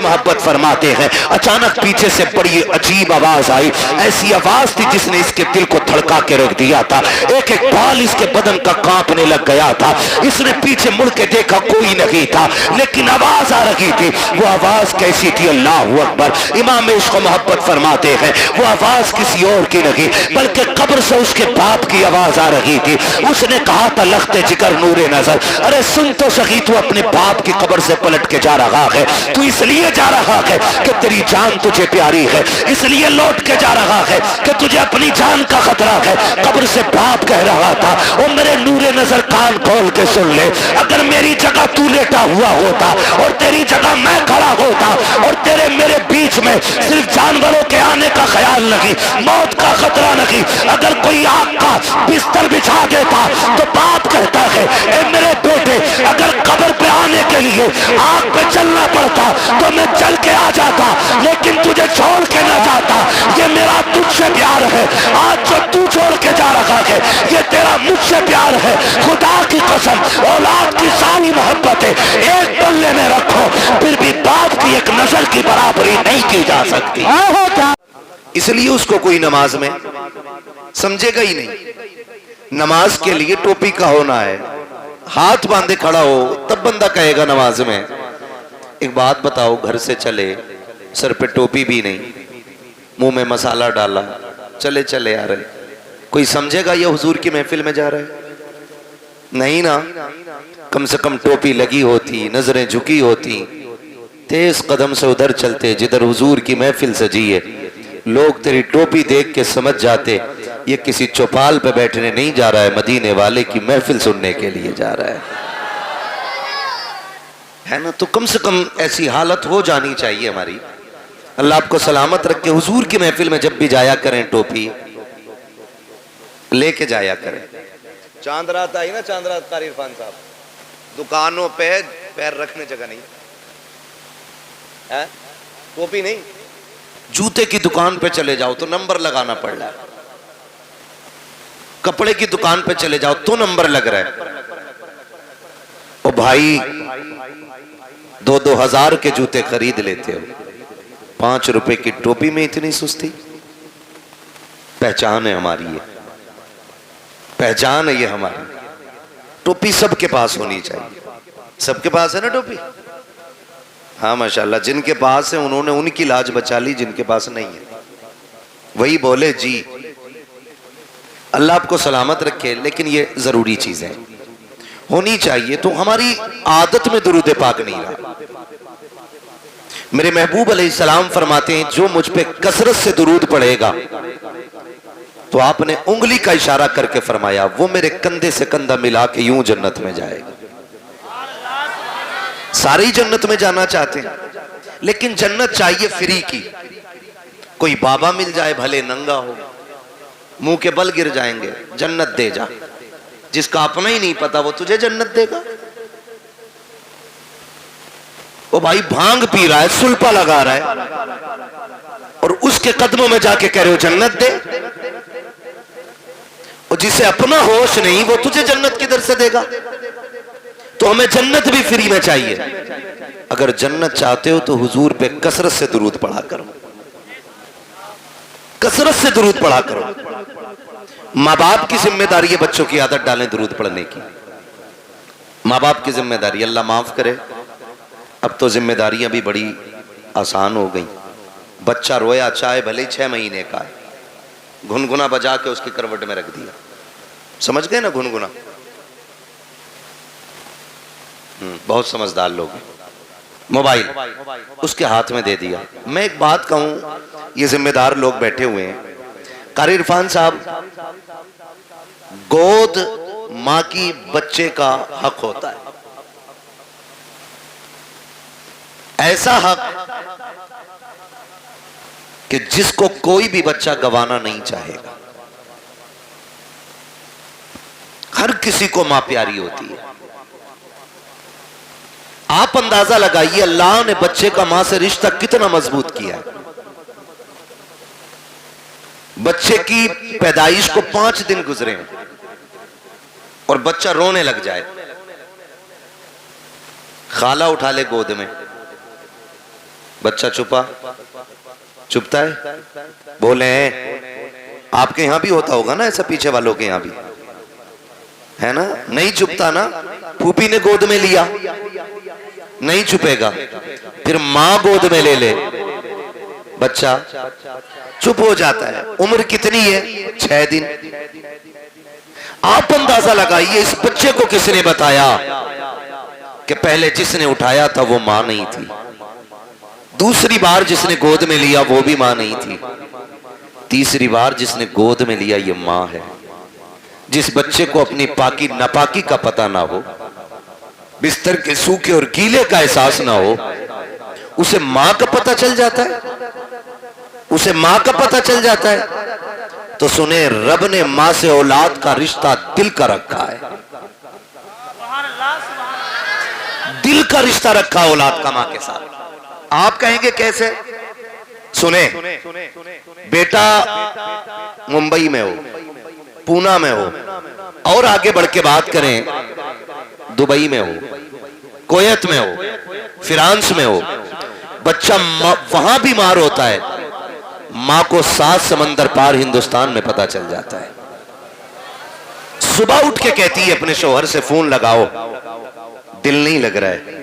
محبت فرماتے ہیں اچانک پیچھے سے بڑی عجیب آواز آئی، ایسی آواز تھی جس نے اس کے دل کو دھڑکا کے رکھ دیا تھا، ایک ایک بال اس کے بدن کا کانپنے لگ گیا تھا۔ اس نے پیچھے مڑ کے دیکھا، کوئی نہیں تھا، لیکن آواز آ رہی تھی۔ وہ آواز کیسی تھی؟ اللہ اکبر! امام عشق و محبت فرماتے ہیں وہ آواز کسی اور کی نہیں بلکہ قبر سے اس کے باپ کی آواز آ رہی تھی۔ اس نے کہا تھا لخت جگر نور نظر، ارے سن تو سخی، تو اپنے باپ کی قبر سے پلٹ کے جا رہا ہے، تو اس لیے جا رہا ہے کہ تیری جان تجھے پیاری ہے، اس لیے لوٹ کے جا رہا ہے کہ تجھے اپنی جان کا خطرہ ہے۔ قبر سے باپ کہہ رہا تھا، او میرے نور نظر کان کھول کے سن لے، اگر میری جگہ تو لیٹا ہوا ہوتا اور تیری جگہ میں کھڑا ہوتا اور تیرے میرے بیچ میں صرف جانوروں کے آنے کا خیال نہیں، موت کا خطرہ نہیں، اگر کوئی آگ کا بستر بچھا دیتا تو باپ کہتا ہے اے میرے بیٹے، اگر قبر پہ آنے کے لیے آگ پہ چلنا پڑتا تو میں چل کے آ جاتا، لیکن تجھے چھوڑ کے نہ جاتا، یہ میرا تجھ سے پیار ہے، آج جو تو چھوڑ کے جا رہا ہے یہ تیرا مجھ سے پیار ہے۔ خدا کی قسم اولاد کی ساری محبتیں ایک پلے میں رکھو، پھر بھی باپ کی ایک نظر کی برابری نہیں کی جا سکتی۔ اس لیے اس کو کوئی نماز میں سمجھے گا ہی نہیں۔ نماز کے لیے ٹوپی کا ہونا ہے، ہاتھ باندھے کھڑا ہو تب بندہ کہے گا نماز میں۔ ایک بات بتاؤ، گھر سے چلے سر پہ ٹوپی بھی نہیں، منہ میں مسالہ ڈالا، چلے چلے آ رہے، کوئی سمجھے گا یہ حضور کی محفل میں جا رہے؟ نہیں نا، کم سے کم ٹوپی لگی ہوتی، نظریں جھکی ہوتی، تیز قدم سے ادھر چلتے جدھر حضور کی محفل سجی ہے، لوگ تیری ٹوپی دیکھ کے سمجھ جاتے یہ کسی چوپال پہ بیٹھنے نہیں جا رہا ہے، مدینے والے کی محفل سننے کے لیے جا رہا ہے نا؟ تو کم سے کم ایسی حالت ہو جانی چاہیے ہماری۔ اللہ آپ کو سلامت رکھ کے حضور کی محفل میں جب بھی جایا کریں ٹوپی لے کے جایا کریں۔ چاند رات آئی نا، چاند رات قاری عرفان صاحب، دکانوں پہ پیر رکھنے جگہ نہیں، ٹوپی نہیں، جوتے کی دکان پہ چلے جاؤ تو نمبر لگانا پڑ رہا ہے، کپڑے کی دکان پہ چلے جاؤ تو نمبر لگ رہا ہے۔ او بھائی، 2,000 کے جوتے خرید لیتے ہو، 5 روپے کی ٹوپی میں اتنی سستی؟ پہچان ہے ہماری، یہ پہچان ہے یہ ہماری۔ ٹوپی سب کے پاس ہونی چاہیے۔ سب کے پاس ہے نا ٹوپی؟ ہاں ماشاءاللہ، جن کے پاس ہے انہوں نے ان کی لاج بچا لی، جن کے پاس نہیں ہے وہی بولے جی۔ اللہ آپ کو سلامت رکھے، لیکن یہ ضروری چیزیں ہونی چاہیے۔ تو ہماری عادت میں درود پاک نہیں رہا۔ میرے محبوب علیہ السلام فرماتے ہیں جو مجھ پہ کثرت سے درود پڑھے گا، تو آپ نے انگلی کا اشارہ کر کے فرمایا وہ میرے کندھے سے کندھا ملا کے یوں جنت میں جائے گا۔ ساری جنت میں جانا چاہتے ہیں، لیکن جنت چاہیے فری کی۔ کوئی بابا مل جائے بھلے ننگا ہو، منہ کے بل گر جائیں گے، جنت دے جا۔ جس کا اپنا ہی نہیں پتا وہ تجھے جنت دے گا؟ وہ بھائی بھانگ پی رہا ہے، سلپا لگا رہا ہے، اور اس کے قدموں میں جا کے کہہ رہے ہو جنت دے؟ اور جسے اپنا ہوش نہیں وہ تجھے جنت کدھر سے دے گا؟ تو ہمیں جنت بھی فری میں چاہیے۔ اگر جنت چاہتے ہو تو حضور پہ کثرت سے درود پڑھا کرو، کثرت سے درود پڑھا کرو۔ ماں باپ کی ذمہ داری ہے بچوں کی عادت ڈالیں درود پڑھنے کی، ماں باپ کی ذمہ داری، اللہ معاف کرے۔ اب تو ذمہ داریاں بھی بڑی آسان ہو گئیں۔ بچہ رویا چاہے بھلے 6 مہینے کا ہے، گھنگنا بجا کے اس کی کروٹ میں رکھ دیا، سمجھ گئے نا گھنگنا؟ بہت سمجھدار لوگ ہیں۔ موبائل اس کے ہاتھ میں دے دیا۔ میں ایک بات کہوں، یہ ذمہ دار لوگ بیٹھے ہوئے ہیں، قاری عرفان صاحب، گود ماں کی بچے کا حق ہوتا ہے، ایسا حق کہ جس کو کوئی بھی بچہ گوانا نہیں چاہے گا۔ ہر کسی کو ماں پیاری ہوتی ہے۔ آپ اندازہ لگائیے اللہ نے بچے کا ماں سے رشتہ کتنا مضبوط کیا ہے۔ بچے کی پیدائش کو 5 دن گزرے ہیں اور بچہ رونے لگ جائے، خالہ اٹھا لے گود میں، بچہ چھپا چھپتا ہے، بولے آپ کے یہاں بھی ہوتا ہوگا نا ایسا، پیچھے والوں کے یہاں بھی ہے نا؟ نہیں چھپتا نا، پھوپھی نے گود میں لیا نہیں چھپے گا، پھر ماں گود میں لے لے بچہ چپ ہو جاتا ہے۔ عمر کتنی ہے؟ 6 دن۔ آپ اندازہ لگائیے اس بچے کو کس نے بتایا کہ پہلے جس نے اٹھایا تھا وہ ماں نہیں تھی، دوسری بار جس نے گود میں لیا وہ بھی ماں نہیں تھی، تیسری بار جس نے گود میں لیا یہ ماں ہے۔ جس بچے کو اپنی پاکی ناپاکی کا پتہ نہ ہو، بستر کے سوکھے اور گیلے کا احساس نہ ہو، اسے ماں کا پتہ چل جاتا ہے، اسے ماں کا پتہ چل جاتا ہے۔ تو سنیں، رب نے ماں سے اولاد کا رشتہ دل کا رکھا ہے، دل کا رشتہ رکھا اولاد کا ماں کے ساتھ۔ آپ کہیں گے کیسے؟ سنیں، بیٹا ممبئی میں ہو، پونا میں ہو، اور آگے بڑھ کے بات کریں دبئی میں ہو، کویت میں ہو، فرانس میں ہو، بچہ وہاں بیمار ہوتا ہے، ماں کو 7 سمندر پار ہندوستان میں پتہ چل جاتا ہے۔ صبح اٹھ کے کہتی ہے اپنے شوہر سے فون لگاؤ، دل نہیں لگ رہا ہے،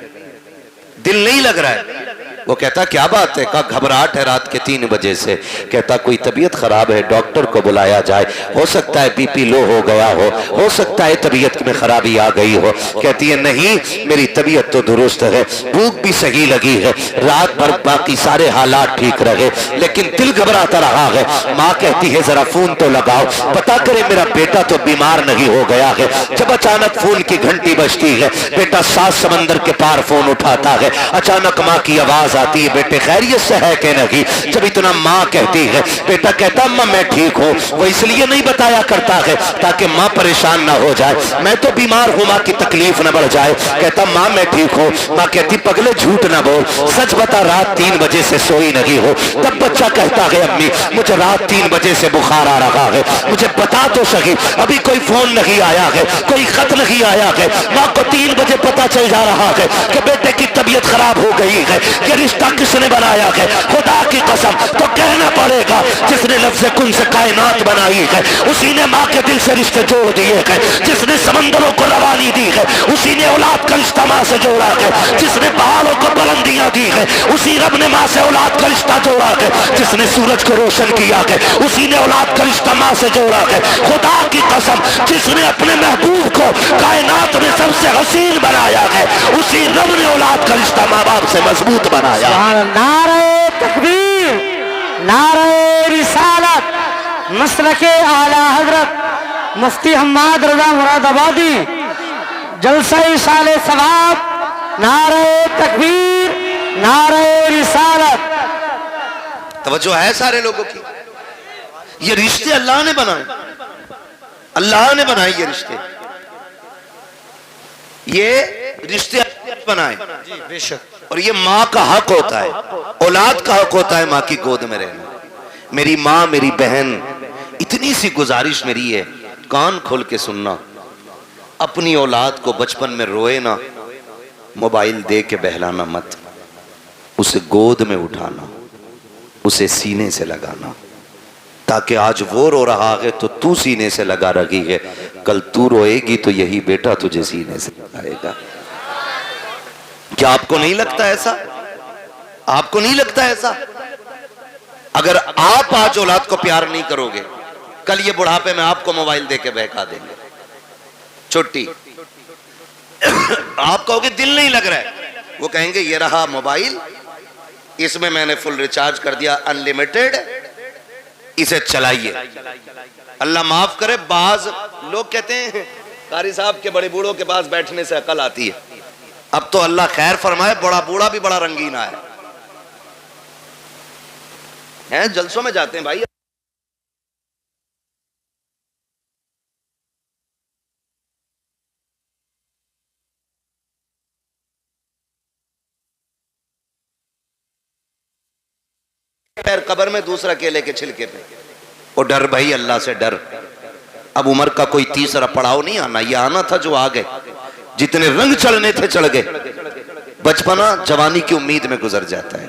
دل نہیں لگ رہا ہے۔ وہ کہتا کیا بات ہے؟ کہا گھبراہٹ ہے رات کے 3 بجے سے۔ کہتا کوئی طبیعت خراب ہے، ڈاکٹر کو بلایا جائے، ہو سکتا ہے بی پی لو ہو گیا ہو سکتا ہے طبیعت میں خرابی آ گئی ہو۔ کہتی ہے نہیں، میری طبیعت تو درست ہے، بھوک بھی صحیح لگی ہے، رات بھر باقی سارے حالات ٹھیک رہے، لیکن دل گھبراتا رہا ہے۔ ماں کہتی ہے ذرا فون تو لگاؤ، پتا کرے میرا بیٹا تو بیمار نہیں ہو گیا ہے۔ جب اچانک فون کی گھنٹی بجتی ہے، بیٹا 7 سمندر کے پار فون اٹھاتا ہے، اچانک ماں کی آواز آتی ہے بیٹے خیریت سے ہے کہ نہیں؟ جب اتنا ماں کہتی ہے، بیٹا کہتا اماں میں ٹھیک ہوں۔ وہ اس لیے نہیں بتایا کرتا ہے تاکہ ماں پریشان نہ ہو جائے، میں تو بیمار ہوں ماں کی تکلیف نہ بڑھ جائے۔ کہتا ماں میں ٹھیک ہوں۔ ماں کہتی پگلے جھوٹ نہ بول، سچ بتا رات 3 بجے سے سوئی نہیں ہو۔ تب بچہ کہتا ہے امی مجھے رات 3 بجے سے بخار آ رہا ہے، مجھے بتا تو صحیح، ابھی کوئی فون نہیں آیا ہے، کوئی خط نہیں آیا ہے۔ ماں کو 3 بجے پتا چل جا رہا ہے کہ بیٹے کی طبیعت خراب ہو گئی ہے۔ یہ رشتہ کس نے بنایا ہے؟ خدا کی قسم تو کہنا پڑے گا جس نے لفظ کن سے کائنات بنائی ہے اسی نے ماں کے دل سے رشتے جوڑ دیے ہیں۔ جس نے سمندروں کو روانی دی ہے اسی نے اولاد کا رشتہ ماں سے جوڑا ہے۔ جس نے پہاڑوں کو بلندیاں دی ہے اسی رب نے ماں سے اولاد کا رشتہ جوڑا ہے۔ جس نے سورج کو روشن کیا ہے اسی نے اولاد کا رشتہ ماں سے جوڑا ہے۔ خدا کی قسم جس نے اپنے محبوب کو کائنات میں سب سے حسین بنایا ہے اسی رب نے اولاد کا رشتہ ماں باپ سے مضبوط بنایا۔ نعرہ تکبیر، نعرہ رسالت، مسلک اعلی حضرت مفتی حماد رضا مراد آبادی، جلسہ اشال ثواب، نعرہ تکبیر، نعرہ رسالت۔ توجہ ہے سارے لوگوں کی؟ یہ رشتے اللہ نے بنائے، اللہ نے بنائے یہ رشتے، یہ رشتے بنائے بے شک۔ اور یہ ماں کا حق ہوتا ہے، اولاد کا حق ہوتا ہے ماں کی گود میں رہنا۔ میری ماں میری بہن، اتنی سی گزارش میری ہے، کان کھول کے سننا، اپنی اولاد کو بچپن میں روئے نا، موبائل دے کے بہلانا مت، اسے گود میں اٹھانا، اسے سینے سے لگانا، تاکہ آج وہ رو رہا ہے تو تو سینے سے لگا رہی ہے، کل تو روئے گی تو یہی بیٹا تجھے سینے سے لگائے گا۔ کیا آپ کو نہیں لگتا ایسا؟ آپ کو نہیں لگتا ایسا؟ اگر آپ آج اولاد کو پیار نہیں کرو گے، کل یہ بڑھاپے میں آپ کو موبائل دے کے بہکا دیں گے، چھٹی۔ آپ کہو گے دل نہیں لگ رہا ہے، وہ کہیں گے یہ رہا موبائل، اس میں میں نے فل ریچارج کر دیا انلیمیٹڈ، اسے چلائیے۔ اللہ معاف کرے، بعض لوگ کہتے ہیں قاری صاحب کے بڑے بوڑھوں کے پاس بیٹھنے سے عقل آتی ہے۔ اب تو اللہ خیر فرمائے، بڑا بوڑھا بھی بڑا رنگین ہے، جلسوں میں جاتے ہیں بھائی، پیر قبر میں دوسرا کیلے کے چھلکے پہ، وہ ڈر بھائی اللہ سے ڈر۔ اب عمر کا کوئی تیسرا پڑاؤ نہیں آنا، یہ آنا تھا جو آ گئے، جتنے رنگ چڑھنے تھے چڑھ گئے۔ بچپنا جوانی کی امید میں گزر جاتا ہے،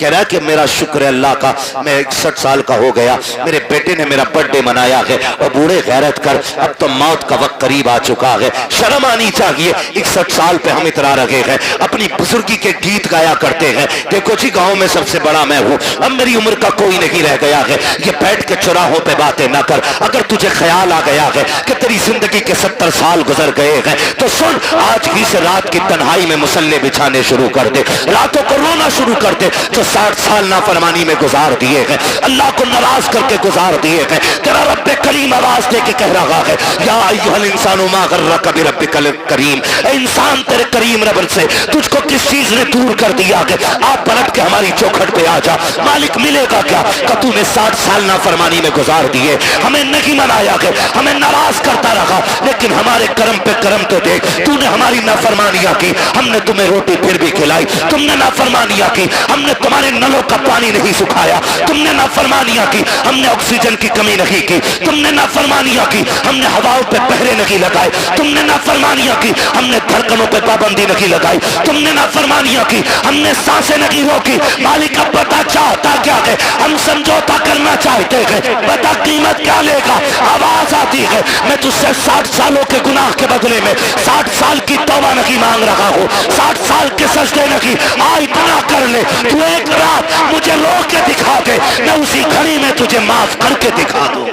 کہہ رہا ہے کہ میرا شکر ہے اللہ کا، میں 61 سال کا ہو گیا، میرے بیٹے نے میرا برتھ ڈے منایا ہے، اور بوڑھے غیرت کر، اب تو موت کا وقت قریب آ چکا ہے، شرم آنی چاہیے، 61 سال پہ ہم اترا رہے ہیں، اپنی بزرگی کے گیت گایا کرتے ہیں، دیکھو جی گاؤں میں سب سے بڑا میں ہوں، اب میری عمر کا کوئی نہیں رہ گیا ہے، یہ بیٹھ کے چراہوں پہ باتیں نہ کر، اگر تجھے خیال آ گیا ہے کہ تیری زندگی کے 70 سال گزر گئے ہیں تو سن، آج ہی سے رات کی تنہائی میں مسلے بچھانے شروع کر دے، راتوں کو رونا شروع کر دے، جو 60 سال نافرمانی میں گزار دیے ہیں، اللہ کو ناراض کر کے گزار دیے ہیں، تیرا رب کریم آواز دے کے کہہ رہا ہے، یا ایھا الانسان ما غرک بربک الکریم، اے انسان تیرے کریم رب سے تجھ کو کس چیز نے دور کر دیا کہ آپ پلٹ کے ہماری چوکھٹ پہ آ جا، مالک ملے گا کیا کہ تو نے 60 سال نافرمانی میں گزار دیے، ہمیں نہیں منایا کہ ہمیں ناراض کرتا رہا، لیکن ہمارے کرم پہ کرم تو دیکھ، تو نے ہماری نافرمانیاں کی، ہم نے تمہیں روٹی پھر بھی کھلائی، تم نے نافرمانیاں کی، ہم نے تمہارے نلوں کا پانی نہیں سکھایا، تم نے نافرمانیاں کی، ہم نے آکسیجن کی کمی نہیں کی، تم نے نافرمانیاں کی، ہم نے ہواؤں پہ پہرے نہیں لگائے، تم نے نافرمانیاں کی، ہم نے دھڑکنوں پہ پابندی نہیں لگائی، تم نے نافرمانیاں کی، ہم نے سانسیں نہیں روکی، مالک اب بتا چاہتا کیا ہے، ہم سمجھوتا کرنا چاہتے ہیں، بتا قیمت کیا لے گا، آواز آتی ہے، میں تجھ سے 60 سالوں کے گناہ کے بدلے میں 60 سال کی توبہ نہیں مانگ رہا ہوں، 60 سال کے سجدے نہیں، اتنا کر لے، تو ایک رات مجھے رو کے دکھا دے، میں اسی گھڑی میں تجھے معاف کر کے دکھا دوں۔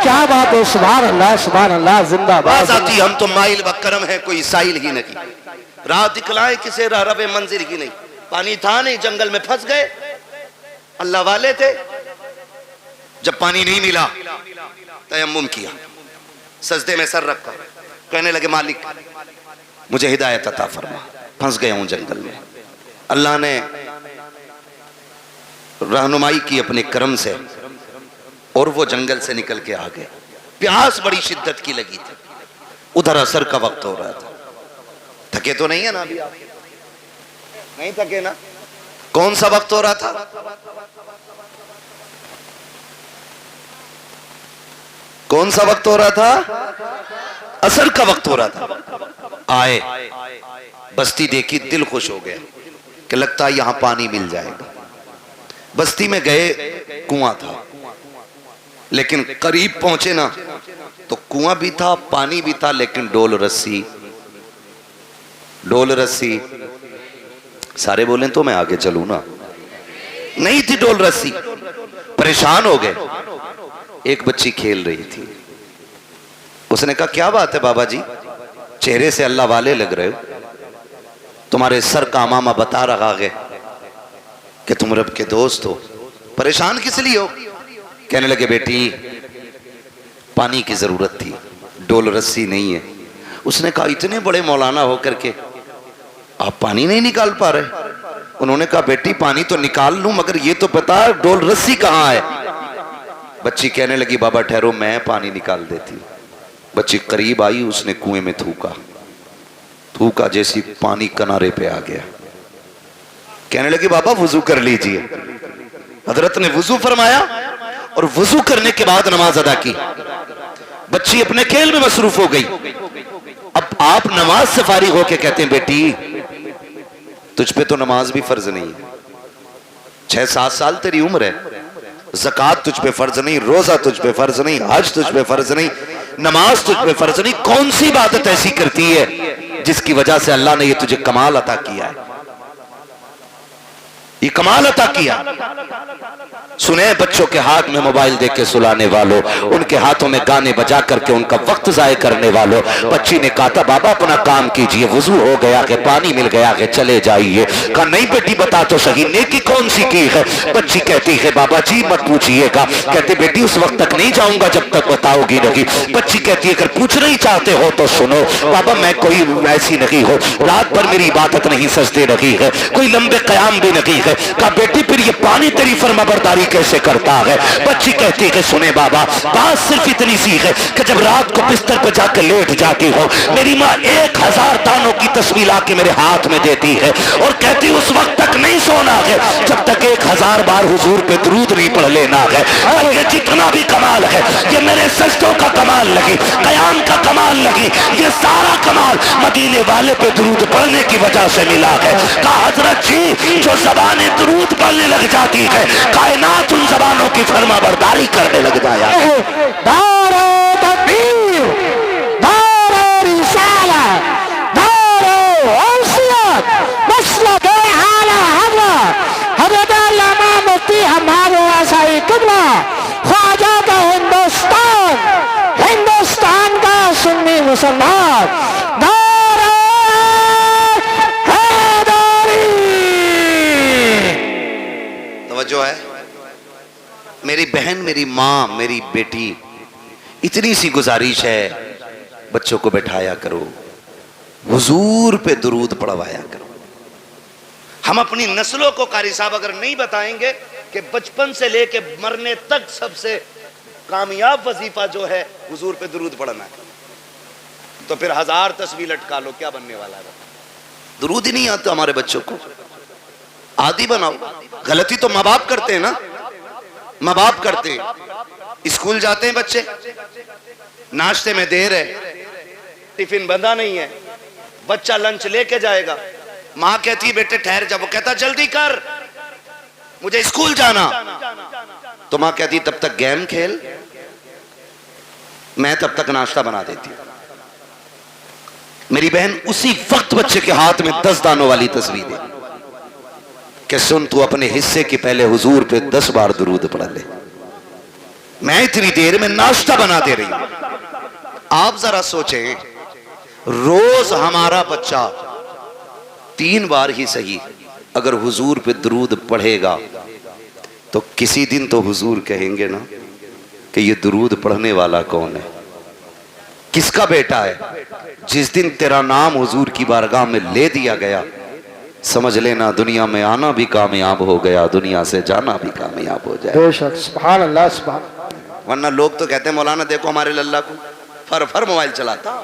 کیا بات ہے، سبحان اللہ، زندہ باز باد۔ آتی ہم تو مائل بکرم ہے، کوئی سائل ہی نہیں، رات دکھلائے کسے رب منظر ہی نہیں، پانی تھا نہیں، جنگل میں پھنس گئے، اللہ والے تھے، جب پانی نہیں ملا تیمم کیا، سجدے میں سر رکھا، کہنے لگے مالک مجھے ہدایت عطا فرما، پھنس گیا ہوں جنگل میں، اللہ نے رہنمائی کی اپنے کرم سے، اور وہ جنگل سے نکل کے آگئے، پیاس بڑی شدت کی لگی تھی، ادھر عصر کا وقت ہو رہا تھا، تھکے تو نہیں ہے نا ابھی آپ نہیں تھکے نا، کون سا وقت ہو رہا تھا، کون سا وقت ہو رہا تھا، عصر کا وقت ہو رہا تھا، آئے بستی دیکھی، دل خوش ہو گیا کہ لگتا ہے یہاں پانی مل جائے گا، بستی میں گئے، کنواں تھا، لیکن قریب پہنچے نا تو کنواں بھی تھا، پانی بھی تھا، لیکن ڈول رسی، سارے بولیں تو میں آگے چلوں نا، نہیں تھی ڈول رسی، پریشان ہو گئے، ایک بچی کھیل رہی تھی، اس نے کہا کیا بات ہے بابا جی، چہرے سے اللہ والے لگ رہے ہو، تمہارے سر کا امامہ بتا رہا ہے کہ تم رب کے دوست ہو، پریشان کس لیے ہو، کہنے لگے بیٹی پانی کی ضرورت تھی، ڈول رسی نہیں ہے، اس نے کہا اتنے بڑے مولانا ہو کر کے آپ پانی نہیں نکال پا رہے، انہوں نے کہا بیٹی پانی تو نکال لوں مگر یہ تو بتا ڈول رسی کہاں ہے، بچی کہنے لگی بابا ٹھہرو میں پانی نکال دیتی، بچی قریب آئی، اس نے کنویں میں تھوکا، جیسی پانی کنارے پہ آ گیا، کہنے لگی بابا وضو کر لیجئے، حضرت نے وضو فرمایا اور وضو کرنے کے بعد نماز ادا کی، بچی اپنے کھیل میں مصروف ہو گئی، اب آپ نماز سے فارغ ہو کے کہتے ہیں بیٹی تجھ پہ تو نماز بھی فرض نہیں، 6-7 سال تیری عمر ہے، زکوٰۃ تجھ پہ فرض نہیں، روزہ تجھ پہ فرض نہیں، حج تجھ پہ فرض نہیں، نماز تجھ پہ فرض نہیں، کون سی عبادت ایسی کرتی ہے جس کی وجہ سے اللہ نے یہ تجھے کمال عطا کیا ہے، یہ کمال عطا کیا، سنیں بچوں کے ہاتھ میں موبائل دے کے سلانے والوں، ان کے ہاتھوں میں گانے بجا کر کے ان کا وقت ضائع کرنے والوں، بچی نے کہا تھا بابا اپنا کام کیجئے، وضو ہو گیا کہ پانی مل گیا کہ چلے جائیے، کہا نہیں بیٹی بتا تو صحیح نیکی کون سی کی ہے، بچی کہتی ہے بابا جی مت پوچھئے گا، کہتے بیٹی اس وقت تک نہیں جاؤں گا جب تک بتاؤ گی نہیں، بچی کہتی ہے اگر پوچھنا ہی چاہتے ہو تو سنو بابا میں کوئی ایسی نہیں ہو، رات بھر میری عبادت نہیں سجدے نہیں ہے، کوئی لمبے قیام بھی نہیں ہے، کہا بیٹی پھر یہ پانی تیری فرمانبرداری کیسے کرتا ہے، بچی کہتی ہے کہ سنے بابا بات صرف اتنی سی ہے کہ جب رات کو بستر پہ جا کے لیٹ جاتی ہو میری ماں 1000 دانوں کی تسبیح لا کے میرے ہاتھ میں دیتی ہے اور کہتی اس وقت تک نہیں سونا ہے جب تک 1000 بار حضور پہ درود نہیں پڑھ لینا ہے، اور یہ جتنا بھی کمال ہے یہ میرے سجدوں کا کمال لگی، قیام کا کمال لگی، یہ سارا کمال مدینے والے پہ درود پڑھنے کی وجہ سے ملا ہے، کہا حضرت جی جو زبان زبانیں درود پڑھنے لگ جاتی ہے، کائنات ان زبانوں کی فرما برداری کرنے لگ جایا ہے۔ دار تکبیر، دار رسالت، دار غوثیت، مسلک اعلی حضرت علامہ مفتی حماد واسعی قبلہ، خواجہ کا ہندوستان، ہندوستان کا سنی مسلمان، دار حیدری۔ توجہ ہے میری بہن، میری ماں، میری بیٹی، اتنی سی گزارش ہے، بچوں کو بٹھایا کرو، حضور پہ درود پڑھوایا کرو۔ ہم اپنی نسلوں کو قاری صاحب اگر نہیں بتائیں گے کہ بچپن سے لے کے مرنے تک سب سے کامیاب وظیفہ جو ہے حضور پہ درود پڑھنا ہے، تو پھر 1000 تسبیح لٹکا لو، کیا بننے والا ہے؟ درود ہی نہیں آتا ہمارے بچوں کو، عادی بناؤ۔ غلطی تو ماں باپ کرتے ہیں نا، ماں باپ کرتے ہیں۔ اسکول جاتے ہیں بچے، ناشتے میں دیر ہے، ٹفن بندھا نہیں ہے، بچہ لنچ لے کے جائے گا، ماں کہتی ہے بیٹے ٹھہر جا، وہ کہتا جلدی کر مجھے اسکول جانا، تو ماں کہتی تب تک گیم کھیل، میں تب تک ناشتہ بنا دیتی ہوں۔ میری بہن اسی وقت بچے کے ہاتھ میں 10 دانوں والی تصویر دے کہ سن تو اپنے حصے کی پہلے حضور پہ 10 بار درود پڑھ لے، میں اتنی دیر میں ناشتہ بنا دے رہی ہوں۔ آپ ذرا سوچیں، روز ہمارا بچہ 3 بار ہی صحیح اگر حضور پہ درود پڑھے گا تو کسی دن تو حضور کہیں گے نا کہ یہ درود پڑھنے والا کون ہے، کس کا بیٹا ہے۔ جس دن تیرا نام حضور کی بارگاہ میں لے دیا گیا، سمجھ لینا دنیا میں آنا بھی کامیاب ہو گیا، دنیا سے جانا بھی کامیاب ہو جائے۔ بے شک، سبحان اللہ، سبحان۔ ورنہ لوگ تو کہتے ہیں مولانا دیکھو ہمارے للہ کو فر موبائل چلاتا،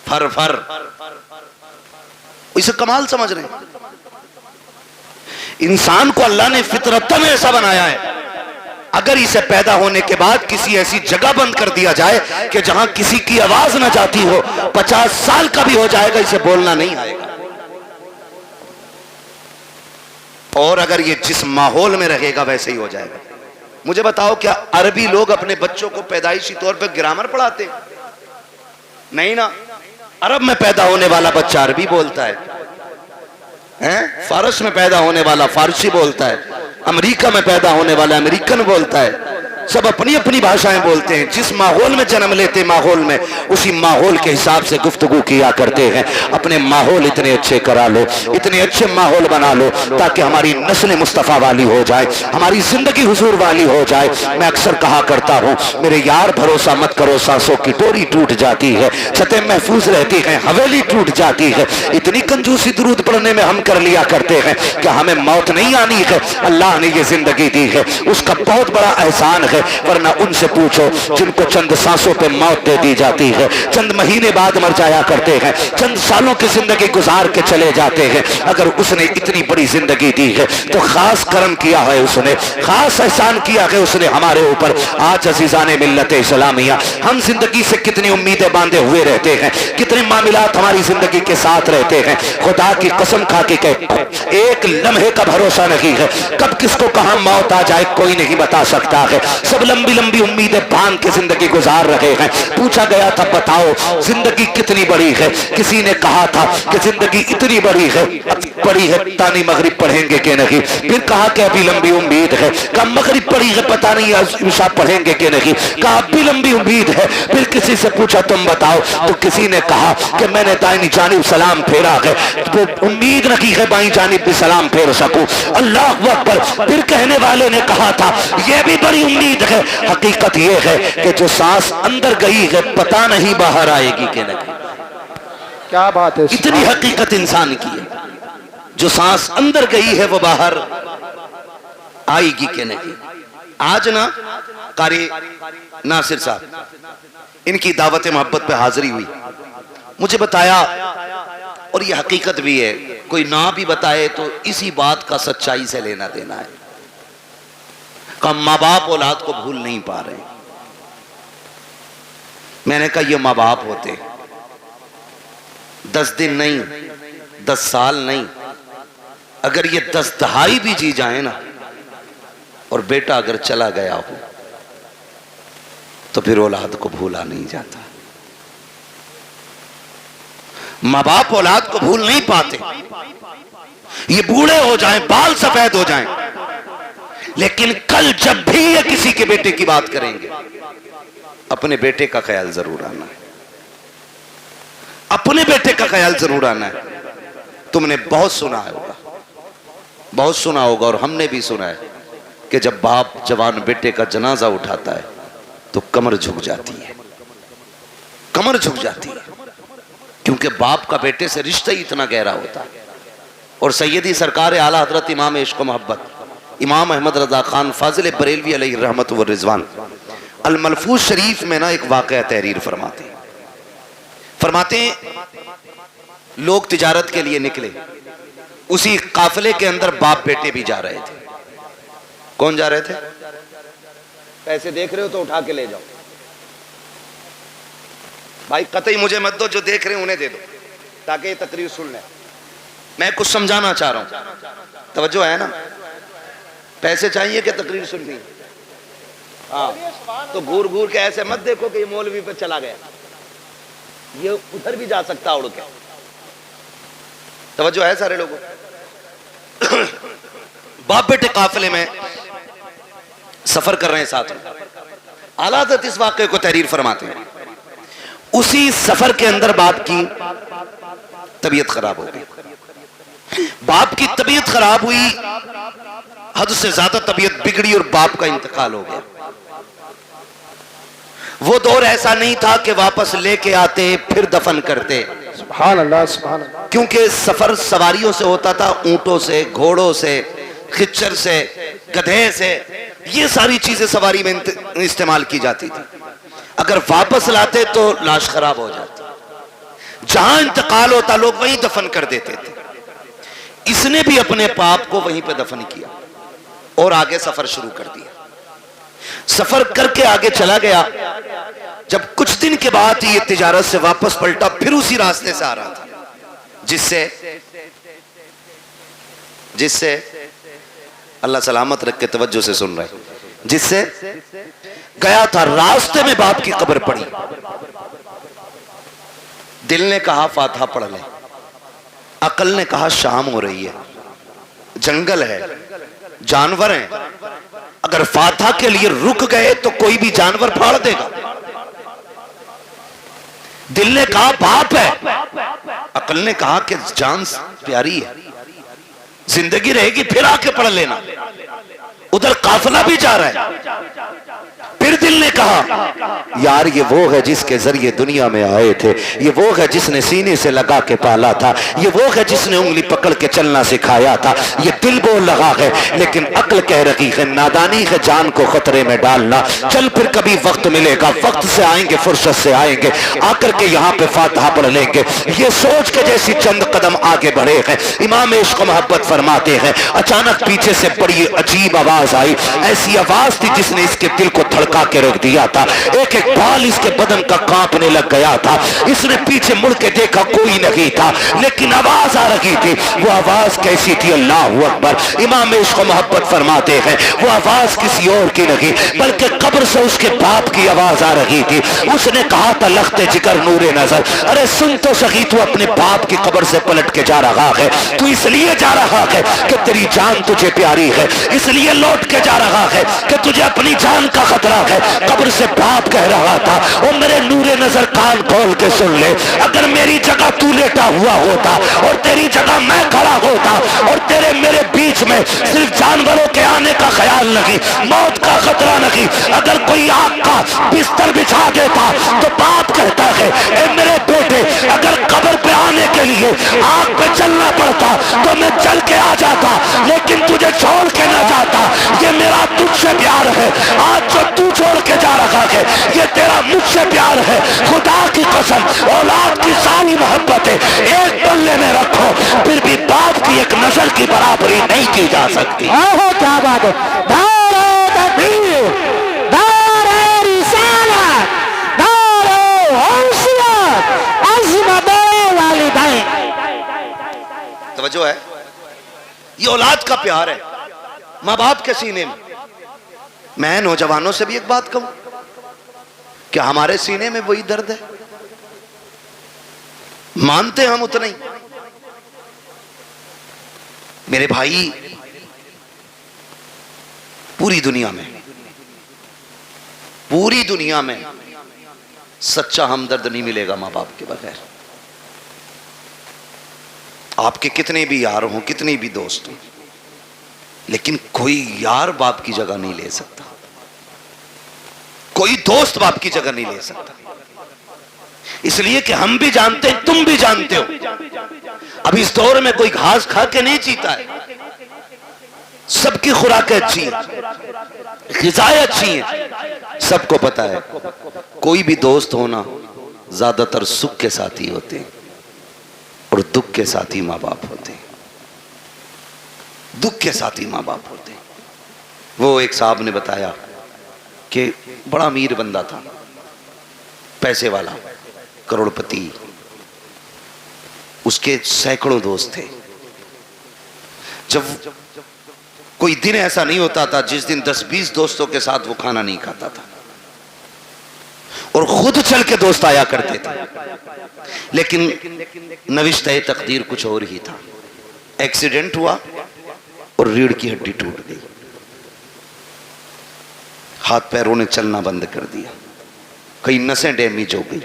فر اسے کمال سمجھ رہے ہیں۔ انسان کو اللہ نے فطرتاً ایسا بنایا ہے، اگر اسے پیدا ہونے کے بعد کسی ایسی جگہ بند کر دیا جائے کہ جہاں کسی کی آواز نہ جاتی ہو، 50 سال کا بھی ہو جائے گا اسے بولنا نہیں آئے گا۔ اور اگر یہ جس ماحول میں رہے گا ویسے ہی ہو جائے گا۔ مجھے بتاؤ کیا عربی لوگ اپنے بچوں کو پیدائشی طور پہ گرامر پڑھاتے ہیں؟ نہیں نا، عرب میں پیدا ہونے والا بچہ عربی بولتا ہے، فارس میں پیدا ہونے والا فارسی بولتا ہے، امریکہ میں پیدا ہونے والا امریکن بولتا ہے، سب اپنی اپنی بھاشائیں بولتے ہیں۔ جس ماحول میں جنم لیتے ماحول میں اسی ماحول کے حساب سے گفتگو کیا کرتے ہیں۔ اپنے ماحول اتنے اچھے کرا لو، اتنے اچھے ماحول بنا لو تاکہ ہماری نسل مصطفیٰ والی ہو جائے، ہماری زندگی حضور والی ہو جائے۔ میں اکثر کہا کرتا ہوں میرے یار بھروسہ مت کرو، سانسوں کی ڈوری ٹوٹ جاتی ہے، چھتیں محفوظ رہتی ہیں، حویلی ٹوٹ جاتی ہے۔ اتنی کنجوسی درود پڑھنے میں ہم کر لیا کرتے ہیں کہ ہمیں موت نہیں آنی ہے، اللہ نے یہ زندگی دی ہے، اس کا بہت بڑا احسان ہے۔ ورنہ ان سے پوچھو جن کو چند سانسوں پہ موت دے دی جاتی ہے، چند مہینے بعد مر جایا کرتے ہیں، چند سالوں کی زندگی گزار کے چلے جاتے ہیں، اگر اس نے اتنی بڑی زندگی دی ہے تو خاص کرم کیا ہے، اس نے خاص احسان کیا ہے اس نے ہمارے اوپر۔ آج عزیزان ملت اسلامیہ ہم زندگی سے کتنی امیدیں باندھے ہوئے رہتے ہیں، کتنے معاملات ہماری زندگی کے ساتھ رہتے ہیں، خدا کی قسم کھا کے کہتا ہوں ایک لمحے کا بھروسہ نہیں ہے، کب کس کو کہاں موت آ جائے کوئی نہیں بتا سکتا ہے۔ سب لمبی لمبی امیدیں باندھ کے زندگی گزار رہے ہیں۔ پوچھا گیا تھا بتاؤ زندگی کتنی بڑی ہے، کسی نے کہا تھا کہ زندگی اتنی بڑی ہے تانی مغرب پڑھیں گے کہ نہیں، پھر کہا کہ ابھی لمبی امید ہے، کہا مغرب پڑھی ہے پتہ نہیں عشاء پڑھیں گے کہ نہیں، کہا ابھی لمبی امید ہے۔ پھر کسی سے پوچھا تم بتاؤ، تو کسی نے کہا کہ میں نے دائیں جانب سلام پھیرا ہے، تو امید رکھی ہے بائیں جانب بھی سلام پھیر سکوں۔ اللہ اکبر۔ پھر کہنے والے نے کہا تھا یہ بھی بڑی امید ہے، حقیقت یہ ہے کہ جو سانس اندر گئی ہے پتہ نہیں باہر آئے گی کہ نہیں۔ کیا بات ہے، اتنی حقیقت انسان کی ہے، جو سانس اندر گئی ہے وہ باہر آئے گی کہ نہیں۔ آج نا قاری ناصر صاحب ان کی دعوت محبت پہ حاضری ہوئی، مجھے بتایا اور یہ حقیقت بھی ہے، کوئی نہ بھی بتائے تو اسی بات کا سچائی سے لینا دینا ہے کہ ماں باپ اولاد کو بھول نہیں پا رہے۔ میں نے کہا یہ ماں باپ ہوتے 10 دن نہیں 10 سال نہیں، اگر یہ 10 دہائی بھی جی جائیں نا اور بیٹا اگر چلا گیا ہو تو پھر اولاد کو بھولا نہیں جاتا. ماں باپ اولاد کو بھول نہیں پاتے. یہ بوڑھے ہو جائیں، بال سفید ہو جائیں، لیکن کل جب بھی یہ کسی کے بیٹے کی بات کریں گے اپنے بیٹے کا خیال ضرور آنا ہے. اپنے بیٹے کا خیال ضرور آنا ہے. تم نے بہت سنا ہوگا، بہت سنا ہوگا، اور ہم نے بھی سنا ہے کہ جب باپ جوان بیٹے کا جنازہ اٹھاتا ہے تو کمر جھک جاتی ہے، کمر جھک جاتی ہے، کیونکہ باپ کا بیٹے سے رشتہ ہی اتنا گہرا ہوتا ہے. اور سیدی سرکار اعلیٰ حضرت امام عشق و محبت امام احمد رضا خان فاضل بریلوی علیہ الرحمت والرضوان الملفوظ شریف میں نا ایک واقعہ تحریر فرماتے ہیں لوگ تجارت کے لیے نکلے. اسی قافلے کے اندر باپ بیٹے بھی جا رہے تھے. کون جا رہے تھے؟ پیسے دیکھ رہے ہو تو اٹھا کے لے جاؤ. بھائی قطعی مجھے مت دو، جو دیکھ رہے ہیں انہیں دے دو تاکہ یہ تقریر سن لیں. میں کچھ سمجھانا چاہ رہا ہوں، توجہ ہے نا؟ پیسے چاہیے کہ تقریر سننی؟ ہاں تو گھور گھور کے ایسے مت دیکھو کہ یہ مولوی پہ چلا گیا، یہ ادھر بھی جا سکتا اڑ کے. توجہ ہے سارے لوگوں؟ باپ بیٹے قافلے میں سفر کر رہے ہیں ساتھ میں. اعلیٰ حضرت اس واقعے کو تحریر فرماتے ہیں. اسی سفر کے اندر باپ کی طبیعت خراب ہو گئی. باپ کی طبیعت خراب ہوئی، حد سے زیادہ طبیعت بگڑی اور باپ کا انتقال ہو گیا. وہ دور ایسا نہیں تھا کہ واپس لے کے آتے پھر دفن کرتے. سبحان اللہ سبحان اللہ. کیونکہ سفر سواریوں سے ہوتا تھا، اونٹوں سے، گھوڑوں سے، خچر سے، گدھے سے، یہ ساری چیزیں سواری میں استعمال کی جاتی تھی. اگر واپس لاتے تو لاش خراب ہو جاتی. جہاں انتقال ہوتا لوگ وہیں دفن کر دیتے تھے. اس نے بھی اپنے باپ کو وہیں پہ دفن کیا اور آگے سفر شروع کر دیا. سفر کر کے آگے چلا گیا. جب کچھ دن کے بعد یہ تجارت سے واپس پلٹا، پھر اسی راستے سے آ رہا تھا جس سے اللہ سلامت رکھ کے توجہ سے سن رہے، جس سے گیا تھا. راستے میں باپ کی قبر پڑی. دل نے کہا فاتحہ پڑھ لیں، عقل نے کہا شام ہو رہی ہے، جنگل ہے، جانور ہیں، اگر فاتحہ کے لیے رک گئے تو کوئی بھی جانور پھاڑ دے گا. دل نے کہا باپ ہے، عقل نے کہا کہ جان پیاری ہے، زندگی رہے گی پھر آ کے پڑھ لینا. ادھر قافلہ بھی جا رہا ہے. پھر دل نے کہا یار یہ وہ ہے جس کے ذریعے دنیا میں آئے تھے، یہ وہ ہے جس نے سینے سے لگا کے پالا تھا، یہ وہ ہے جس نے انگلی پکڑ کے چلنا سکھایا تھا. یہ دل بول لگا ہے، لیکن عقل کہہ رہی ہے نادانی ہے جان کو خطرے میں ڈالنا. چل پھر کبھی وقت ملے گا، وقت سے آئیں گے، فرصت سے آئیں گے، آ کر کے یہاں پہ فاتحہ پڑھ لیں گے. یہ سوچ کے جیسی چند قدم آگے بڑھے ہیں، امام عشق و محبت فرماتے ہیں اچانک پیچھے سے بڑی عجیب آواز آئی. ایسی آواز تھی جس نے اس کے دل کو دھڑکا کے رکھ دیا تھا. ایک ایک بال اس کے بدن کا کانپنے لگ گیا تھا. اس نے پیچھے مڑ کے دیکھا کوئی نہیں تھا، لیکن آواز آ رہی تھی. وہ آواز کیسی تھی؟ اللہ اکبر. امام عشق و محبت فرماتے ہیں وہ آواز کسی اور کی نہیں بلکہ قبر سے اس کے باپ کی آواز آ رہی تھی. اس نے کہا تھا لخت جگر نور نظر، ارے سن تو سخی، تو اپنے باپ کی قبر سے پلٹ کے جا رہا ہے. تو اس لیے جا رہا ہے کہ تیری جان تجھے پیاری ہے، اس لیے لوٹ کے جا رہا ہے کہ تجھے اپنی جان کا خطرہ ہے. قبر سے باپ کہہ رہا تھا او میرے نور نظر کان کھول کے سن لے، اگر میری جگہ تو لیٹا ہوا ہوتا اور تیری جگہ میں کھڑا ہوتا اور تیرے میرے بیچ میں صرف جانوروں کے آنے کا خیال نہیں، موت کا خطرہ نہیں، اگر کوئی آگ کا بستر بچھا دیتا تو باپ کہتا ہے اے میرے بیٹے اگر قبر پہ آنے کے لیے آگ پہ چلنا پڑتا تو میں چل کے آ جاتا، لیکن تجھے چھوڑ کے نہ جاتا. یہ میرا تجھ سے پیار ہے، آج جو تو چھوڑ کے جا رہا ہے یہ تیرا مجھ سے پیار ہے. خدا کی قسم اولاد کی ساری محبتیں ایک پلے میں رکھو، پھر بھی باپ کی ایک نظر کی برابری نہیں کی جا سکتی. کیا بات ہے. دار تکبیر، دار رسالت، دار حیثیت، عظمت والدین. توجہ ہے. یہ اولاد کا پیار ہے ماں باپ کے سینے میں. میں نوجوانوں سے بھی ایک بات کہوں, کیا ہمارے سینے میں وہی درد ہے؟ مانتے ہم اتنا ہی؟ میرے بھائی, پوری دنیا میں سچا ہمدرد نہیں ملے گا ماں باپ کے بغیر. آپ کے کتنے بھی یار ہوں, کتنے بھی دوست ہوں, لیکن کوئی یار باپ کی جگہ نہیں لے سکتا, کوئی دوست باپ کی جگہ نہیں لے سکتا. اس لیے کہ ہم بھی جانتے ہیں, تم بھی جانتے ہو, اب اس دور میں کوئی گھاس کھا کے نہیں جیتا ہے. سب کی خوراکیں اچھی ہیں, غذائیں اچھی ہیں, سب کو پتا ہے. کوئی بھی دوست ہونا زیادہ تر سکھ کے ساتھی ہوتے ہیں اور دکھ کے ساتھی ماں باپ ہوتے ہیں. دکھ کے ساتھی ماں باپ ہوتے ہیں. وہ ایک صاحب نے بتایا کہ بڑا امیر بندہ تھا, پیسے والا, کروڑ پتی, اس کے سینکڑوں دوست تھے. جب کوئی دن ایسا نہیں ہوتا تھا جس دن 10-20 دوستوں کے ساتھ وہ کھانا نہیں کھاتا تھا, اور خود چل کے دوست آیا کرتے تھے. لیکن نوشتہ تقدیر کچھ اور ہی تھا. ایکسیڈنٹ ہوا اور ریڑھ کی ہڈی ٹوٹ گئی, ہاتھ پیروں نے چلنا بند کر دیا, کئی نسیں ڈیمیج ہو گئی,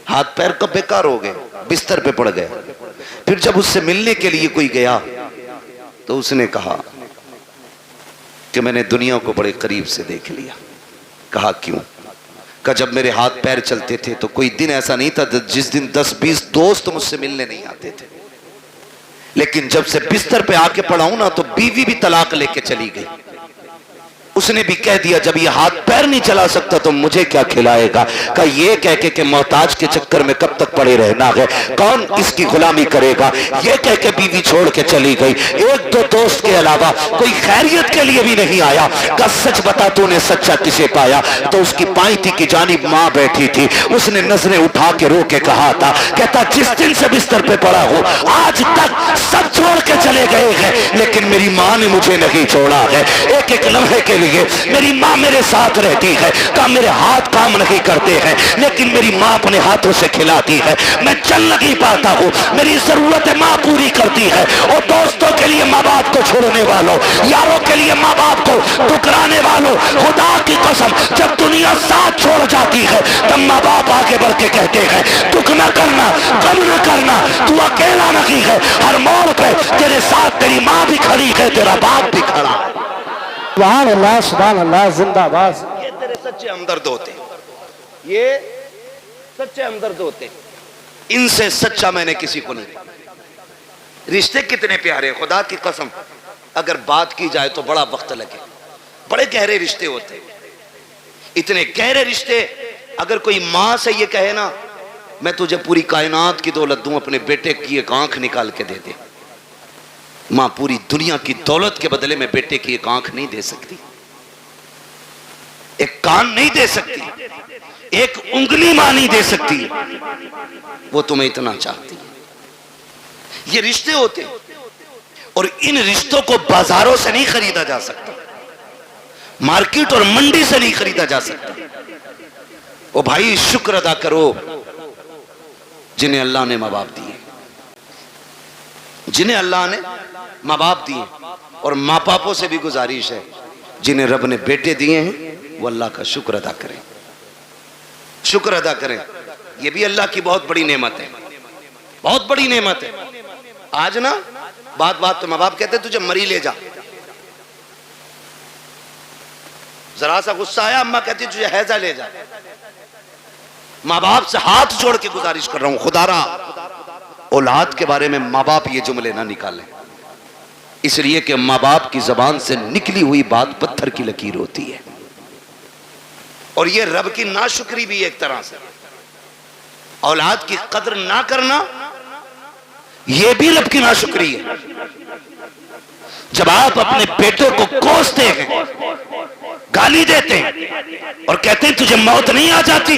ہاتھ پیر کا بیکار ہو گئے, بستر پہ پڑ گئے. پھر جب اس سے ملنے کے لیے کوئی گیا تو اس نے کہا کہ میں نے دنیا کو بڑے قریب سے دیکھ لیا. کہا کیوں؟ کہ جب میرے ہاتھ پیر چلتے تھے تو کوئی دن ایسا نہیں تھا جس دن 10-20 دوست مجھ سے ملنے نہیں آتے تھے, لیکن جب سے بستر پہ آ کے پڑا ہوں نا تو بیوی بھی طلاق لے کے چلی گئی. اس نے بھی کہہ دیا جب یہ ہاتھ پیر نہیں چلا سکتا تو مجھے کیا کھلائے گا. کہ یہ کہہ کے کہ محتاج کے چکر میں کب تک پڑے رہنا ہے, کون اس کی غلامی کرے گا, یہ کہہ کے بیوی چھوڑ کے چلی گئی. ایک دو دوست کے علاوہ کوئی خیریت کے لیے بھی نہیں آیا. کہ سچ بتا تو نے سچا کسے پایا؟ تو اس کی پائنتی کی جانب ماں بیٹھی تھی, اس نے نظریں اٹھا کے رو کے کہا تھا, کہتا جس دن سے بستر پہ پڑا ہوں آج تک سب چھوڑ کے چلے گئے ہیں, لیکن میری ماں نے مجھے نہیں چھوڑا ہے. ایک ایک لمحے کے لیے میری ماں میرے ساتھ رہتی ہے. کہ میرے ہاتھ کام نہیں کرتے ہیں لیکن میری ماں اپنے ہاتھوں سے کھلاتی ہے. میں چل نہیں پاتا ہوں, میری ضرورت ماں پوری کرتی ہے. اور دوستوں کے لیے ماں باپ کو چھوڑنے والوں, یاروں کے لیے ماں باپ کو ٹکرانے والوں, خدا کی قسم جب دنیا ساتھ چھوڑ جاتی ہے تب ماں باپ آگے بڑھ کے کہتے ہیں دکھ نہ کرنا, غم نہ کرنا, تو اکیلا نہیں ہے, ہر موڑ پہ تیرے ساتھ تیری ماں بھی کھڑی ہے, تیرا باپ بھی کھڑا ہے. سبحان اللہ, سبحان اللہ, زندہ باد. یہ تیرے سچے ہمدرد ہوتے, یہ سچے ہمدرد ہوتے. ان سے سچا میں نے کسی کو نہیں. رشتے کتنے پیارے, خدا کی قسم اگر بات کی جائے تو بڑا وقت لگے. بڑے گہرے رشتے ہوتے, اتنے گہرے رشتے. اگر کوئی ماں سے یہ کہے نا میں تجھے پوری کائنات کی دولت دوں, اپنے بیٹے کی ایک آنکھ نکال کے دے دے, ماں پوری دنیا کی دولت کے بدلے میں بیٹے کی ایک آنکھ نہیں دے سکتی, ایک کان نہیں دے سکتی, ایک انگلی ماں نہیں دے سکتی. وہ تمہیں اتنا چاہتی ہے. یہ رشتے ہوتے, اور ان رشتوں کو بازاروں سے نہیں خریدا جا سکتا, مارکیٹ اور منڈی سے نہیں خریدا جا سکتا. او بھائی شکر ادا کرو جنہیں اللہ نے ماں باپ دیے, جنہیں اللہ نے ماں باپ دیے. اور ماں باپوں سے بھی گزارش ہے جنہیں رب نے بیٹے دیے ہیں وہ اللہ کا شکر ادا کریں, شکر ادا کریں. یہ بھی اللہ کی بہت بڑی نعمت ہے, بہت بڑی نعمت ہے. آج نا بات تو ماں باپ کہتے ہیں تجھے مری لے جا, ذرا سا غصہ آیا اماں کہتی تجھے حیضہ لے جا. ماں باپ سے ہاتھ جوڑ کے گزارش کر رہا ہوں, خدا را اولاد کے بارے میں ماں باپ یہ جملے نہ نکالیں, اس لیے کہ ماں باپ کی زبان سے نکلی ہوئی بات پتھر کی لکیر ہوتی ہے. اور یہ رب کی ناشکری بھی ایک طرح سے, اولاد کی قدر نہ کرنا یہ بھی رب کی ناشکری ہے. جب آپ اپنے بیٹوں کو کوستے ہیں, گالی دیتے ہیں اور کہتے ہیں تجھے موت نہیں آ جاتی,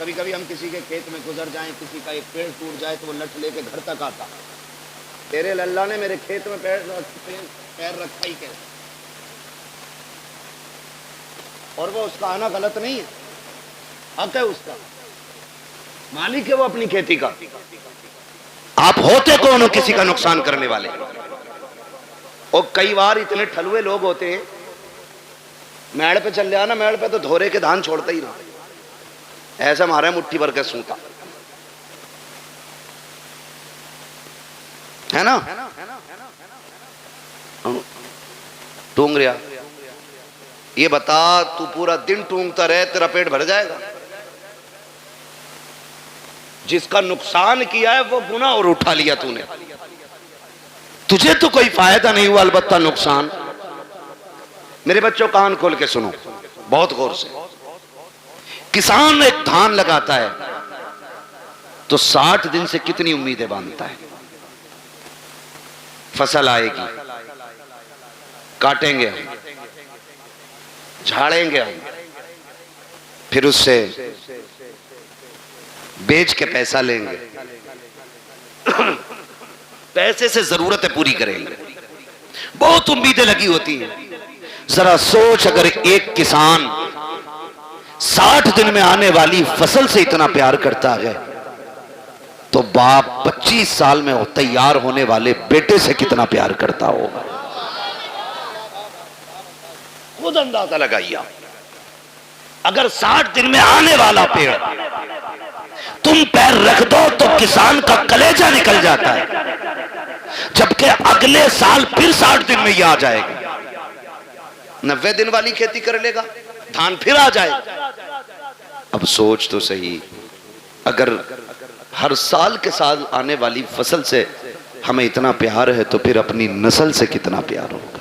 کبھی کبھی ہم کسی کے کھیت میں گزر جائیں، کسی کا ایک پیڑ ٹوٹ جائے تو وہ لٹ لے کے گھر تک آتا، تیرے اللہ نے میرے کھیت میں پیر رکھا ہی کیسے؟ اور وہ اس کا آنا غلط نہیں ہے، حق ہے اس کا، مالک ہے وہ اپنی کھیتی کا۔ آپ ہوتے کون ہو کسی کا نقصان کرنے والے؟ اور کئی بار اتنے ٹھلوے لوگ ہوتے ہیں، میڑ پہ چل جانا، میڑ پہ تو دھورے کے دھان چھوڑتا ہی نہ، ایسا مارا مٹھی بھر کے سوتا ہے نا، ٹونگ رہا۔ یہ بتا تو پورا دن ٹونگتا رہے تیرا پیٹ بھر جائے گا؟ جس کا نقصان کیا ہے وہ گناہ اور اٹھا لیا تو نے، تجھے تو کوئی فائدہ نہیں ہوا، البتہ نقصان۔ میرے بچوں کان کھول کے سنو بہت غور سے، کسان ایک دھان لگاتا ہے تو 60 دن سے کتنی امیدیں باندھتا ہے؟ فصل آئے گی، کاٹیں گے ہم، جھاڑیں گے ہم، پھر اس سے بیچ کے پیسہ لیں گے، پیسے سے ضرورتیں پوری کریں گے، بہت امیدیں لگی ہوتی ہیں۔ ذرا سوچ، اگر ایک کسان 60 دن میں آنے والی فصل سے اتنا پیار کرتا ہے تو باپ 25 سال میں تیار ہونے والے بیٹے سے کتنا پیار کرتا ہوگا؟ خود اندازہ لگائیے۔ اگر 60 دن میں آنے والا پیڑ تم پیر رکھ دو تو کسان کا کلیجہ نکل جاتا ہے، جبکہ اگلے سال پھر 60 دن میں یہ آ جائے گا، 90 دن والی کھیتی کر لے گا، دھان پھر آ جائے گا۔ اب سوچ تو صحیح، اگر ہر سال کے سال آنے والی فصل سے ہمیں اتنا پیار ہے تو پھر اپنی نسل سے کتنا پیار ہوگا؟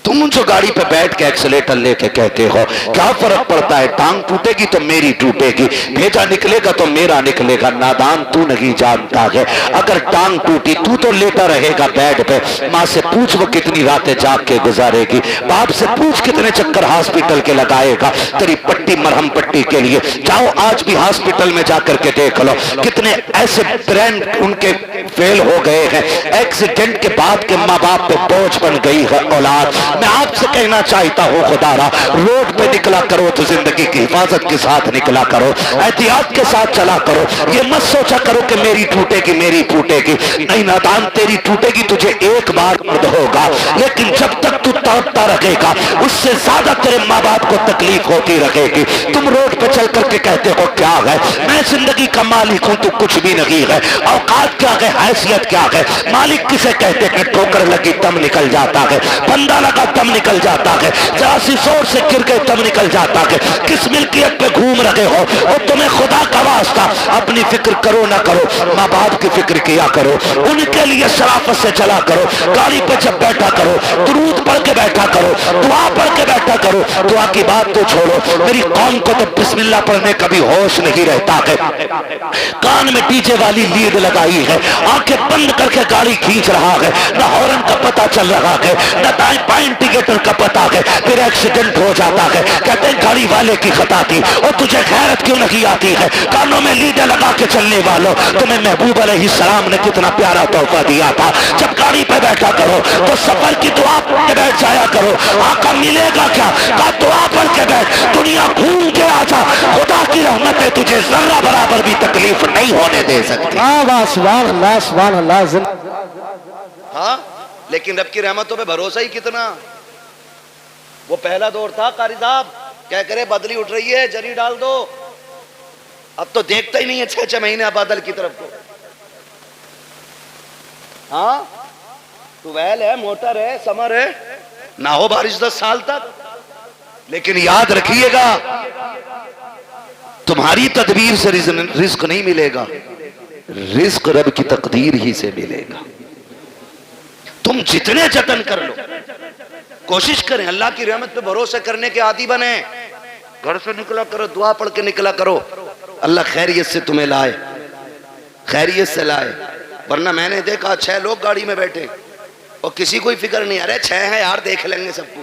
تم جو گاڑی پہ بیٹھ کے ایکسیلیٹر لے کے کہتے ہو کیا فرق پڑتا ہے، ٹانگ ٹوٹے گی تو میری ٹوٹے گی، بھیجا نکلے گا تو میرا نکلے گا، نادان تو نہیں جانتا ہے اگر ٹانگ ٹوٹی تو لیٹا رہے گا بیڈ پہ، ماں سے پوچھ وہ کتنی راتیں جاگ کے گزارے گی، باپ سے پوچھ کتنے چکر ہاسپٹل کے لگائے گا تیری پٹی مرہم پٹی کے لیے۔ جاؤ آج بھی ہاسپٹل میں جا کر کے دیکھ لو کتنے ایسے برین ان کے فیل ہو گئے ہیں، ایکسیڈنٹ کے بعد کے ماں باپ پہ بوجھ بن گئی ہے اولاد۔ میں آپ سے کہنا چاہتا ہوں خدا را، روڈ پہ نکلا کرو تو زندگی کی حفاظت کے ساتھ نکلا کرو، احتیاط کے ساتھ چلا کرو، یہ مت سوچا کرو کہ میری ٹوٹے گی میری ٹوٹے گی، نہیں نادان، تیری ٹوٹے گی تجھے ایک بار درد ہوگا، لیکن جب تک تو تڑپتا رہے گا اس سے زیادہ تیرے ماں باپ کو تکلیف ہوتی رہے گی۔ تم روڈ پہ چل کر کے کہتے ہو کیا ہے، میں زندگی کا مالک ہوں، تو کچھ بھی نہیں ہے، اوقات کیا ہے، حیثیت کیا ہے، مالک کسے کہتے ہیں؟ ٹھوکر لگی دم نکل جاتا ہے، بندہ لگا دم نکل جاتا ہے، ذرا سی زور سے گر گئے دم نکل جاتا ہے۔ کس ملکیت پہ گھوم رہے ہو، اور تمہیں خدا کا واسطہ اپنی فکر کرو نہ کرو، ماں باپ کی فکر کیا کرو، ان کے لیے شرافت سے چلا کرو، گاڑی پہ جب بیٹھا کرو درود پڑھ کے بیٹھا کرو، دعا پڑھ کے بیٹھا کرو، دعا کی بات تو چھوڑو، میری قوم کو تو بسم اللہ پڑھنے کا بھی ہوش نہیں رہتا ہے، کان میں ڈی جے والی لیڈ لگائی ہے، آنکھیں بند کر کے گاڑی کھینچ رہا ہے، نہ ہارن کا پتہ چل رہا ہے، نہ دائیں بائیں انڈیکیٹر کا پتہ ہے، پھر ایکسیڈنٹ ہو جاتا ہے، کہتے ہیں گاڑی والے کی خطا تھی، اور تجھے غیرت کیوں نہیں آتی ہے؟ کانوں میں لیڈیں لگا کے چلنے والوں، تمہیں محبوب علیہ السلام نے کتنا پیارا تحفہ دیا تھا، جب گاڑی پہ بیٹھا کرو تو سفر کی دعا پڑھ کے بیٹھ جایا کرو، آقا ملے گا کیا؟ کہا دعا پڑھ کے بیٹھ، دنیا گھوم کے آ جا، خدا کی رحمتیں تجھے ذرہ برابر بھی تکلیف نہیں ہونے دے سکتی۔ سبحان اللہ سبحان اللہ۔ ہاں لیکن رب کی رحمتوں پہ بھروسہ ہی کتنا۔ وہ پہلا دور تھا قاری صاحب کیا کرے بدلی اٹھ رہی ہے جری ڈال دو، اب تو دیکھتا ہی نہیں ہے 6 مہینے بادل کی طرف کو۔ ہاں ٹویل ہے، موٹر ہے، سمر ہے، نہ ہو بارش 10 سال تک، لیکن یاد رکھیے گا تمہاری تدبیر سے رزق نہیں ملے گا، رزق رب کی تقدیر ہی سے ملے گا۔ تم جتنے جتن کر لو، کوشش کریں اللہ کی رحمت پہ بھروسہ کرنے کے عادی بنے، گھر سے نکلا کرو دعا پڑھ کے نکلا کرو، اللہ خیریت سے تمہیں لائے، خیریت سے لائے۔ ورنہ میں نے دیکھا 6 لوگ گاڑی میں بیٹھے اور کسی کوئی فکر نہیں، ارے 6 ہیں یار دیکھ لیں گے سب کو،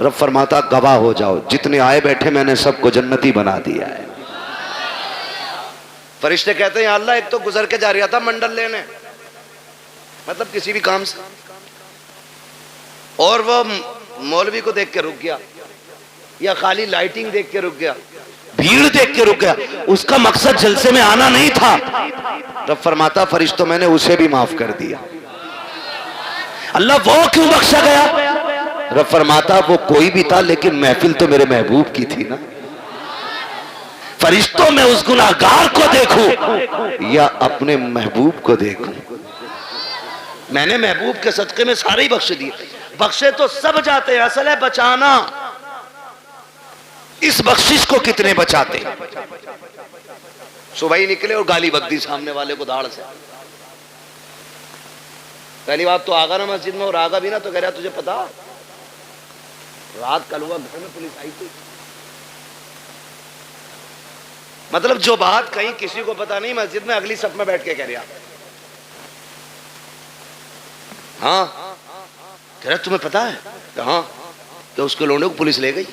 رب فرماتا گواہ ہو جاؤ جتنے آئے بیٹھے میں نے سب کو جنتی بنا دیا ہے. فرشتے کہتے ہیں یا اللہ ایک تو گزر کے جا رہا تھا منڈل لینے, مطلب کسی بھی کام سے, اور وہ مولوی کو دیکھ کے رک گیا یا خالی لائٹنگ دیکھ کے رک گیا, بھیڑ دیکھ کے رک گیا, اس کا مقصد جلسے میں آنا نہیں تھا. رب فرماتا فرشتوں میں نے اسے بھی معاف کر دیا. اللہ وہ کیوں بخشا گیا؟ رب فرماتا وہ کوئی بھی تھا لیکن محفل تو میرے محبوب کی تھی نا. فرشتوں میں اس گناہگار کو دیکھوں یا اپنے محبوب کو دیکھوں. میں نے محبوب کے صدقے میں سارے ہی بخش دیے. بخشے تو سب جاتے ہیں, اصل ہے بچانا. اس بخشش کو کتنے بچاتے؟ صبح ہی نکلے اور گالی بک دی سامنے والے کو دھاڑ سے. پہلی بات تو آگا نا مسجد میں, اور آگا بھی نا تو کہہ رہا تجھے پتا رات کل ہوا گھر میں پولیس آئی تھی. مطلب جو بات کہیں کسی کو پتا نہیں, مسجد میں اگلی صف میں بیٹھ کے کہہ رہا ہاں کہہ رہا تمہیں پتا ہے کہ ہاں کہ اس کے لوڈے کو پولیس لے گئی.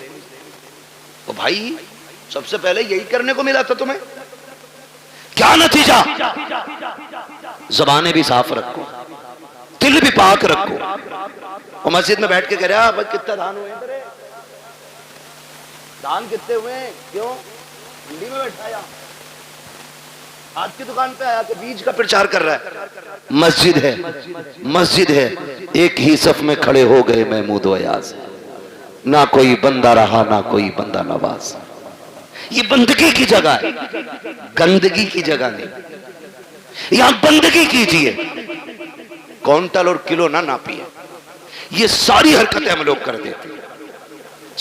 تو بھائی سب سے پہلے یہی کرنے کو ملا تھا تمہیں. کیا نتیجہ؟ زبانیں بھی صاف رکھو, دل بھی پاک رکھو. اور مسجد میں بیٹھ کے کہہ رہا بھائی کتنا دان ہوئے ہیں تیرے, دان کتنے ہوئے ہیں, کیوں منڈی میں بیٹھا یا آج کی دکان پہ آیا کہ بیج کا پرچار کر رہا ہے. مسجد ہے, مسجد ہے, ایک ہی صف میں کھڑے ہو گئے محمود و ایاز, نہ کوئی بندہ رہا نہ کوئی بندہ نواز. یہ بندگی کی جگہ ہے, گندگی کی جگہ نہیں. یہاں بندگی کیجئے, کونٹل اور کلو نہ ناپیے. یہ ساری حرکتیں ہم لوگ کر دیتے ہیں,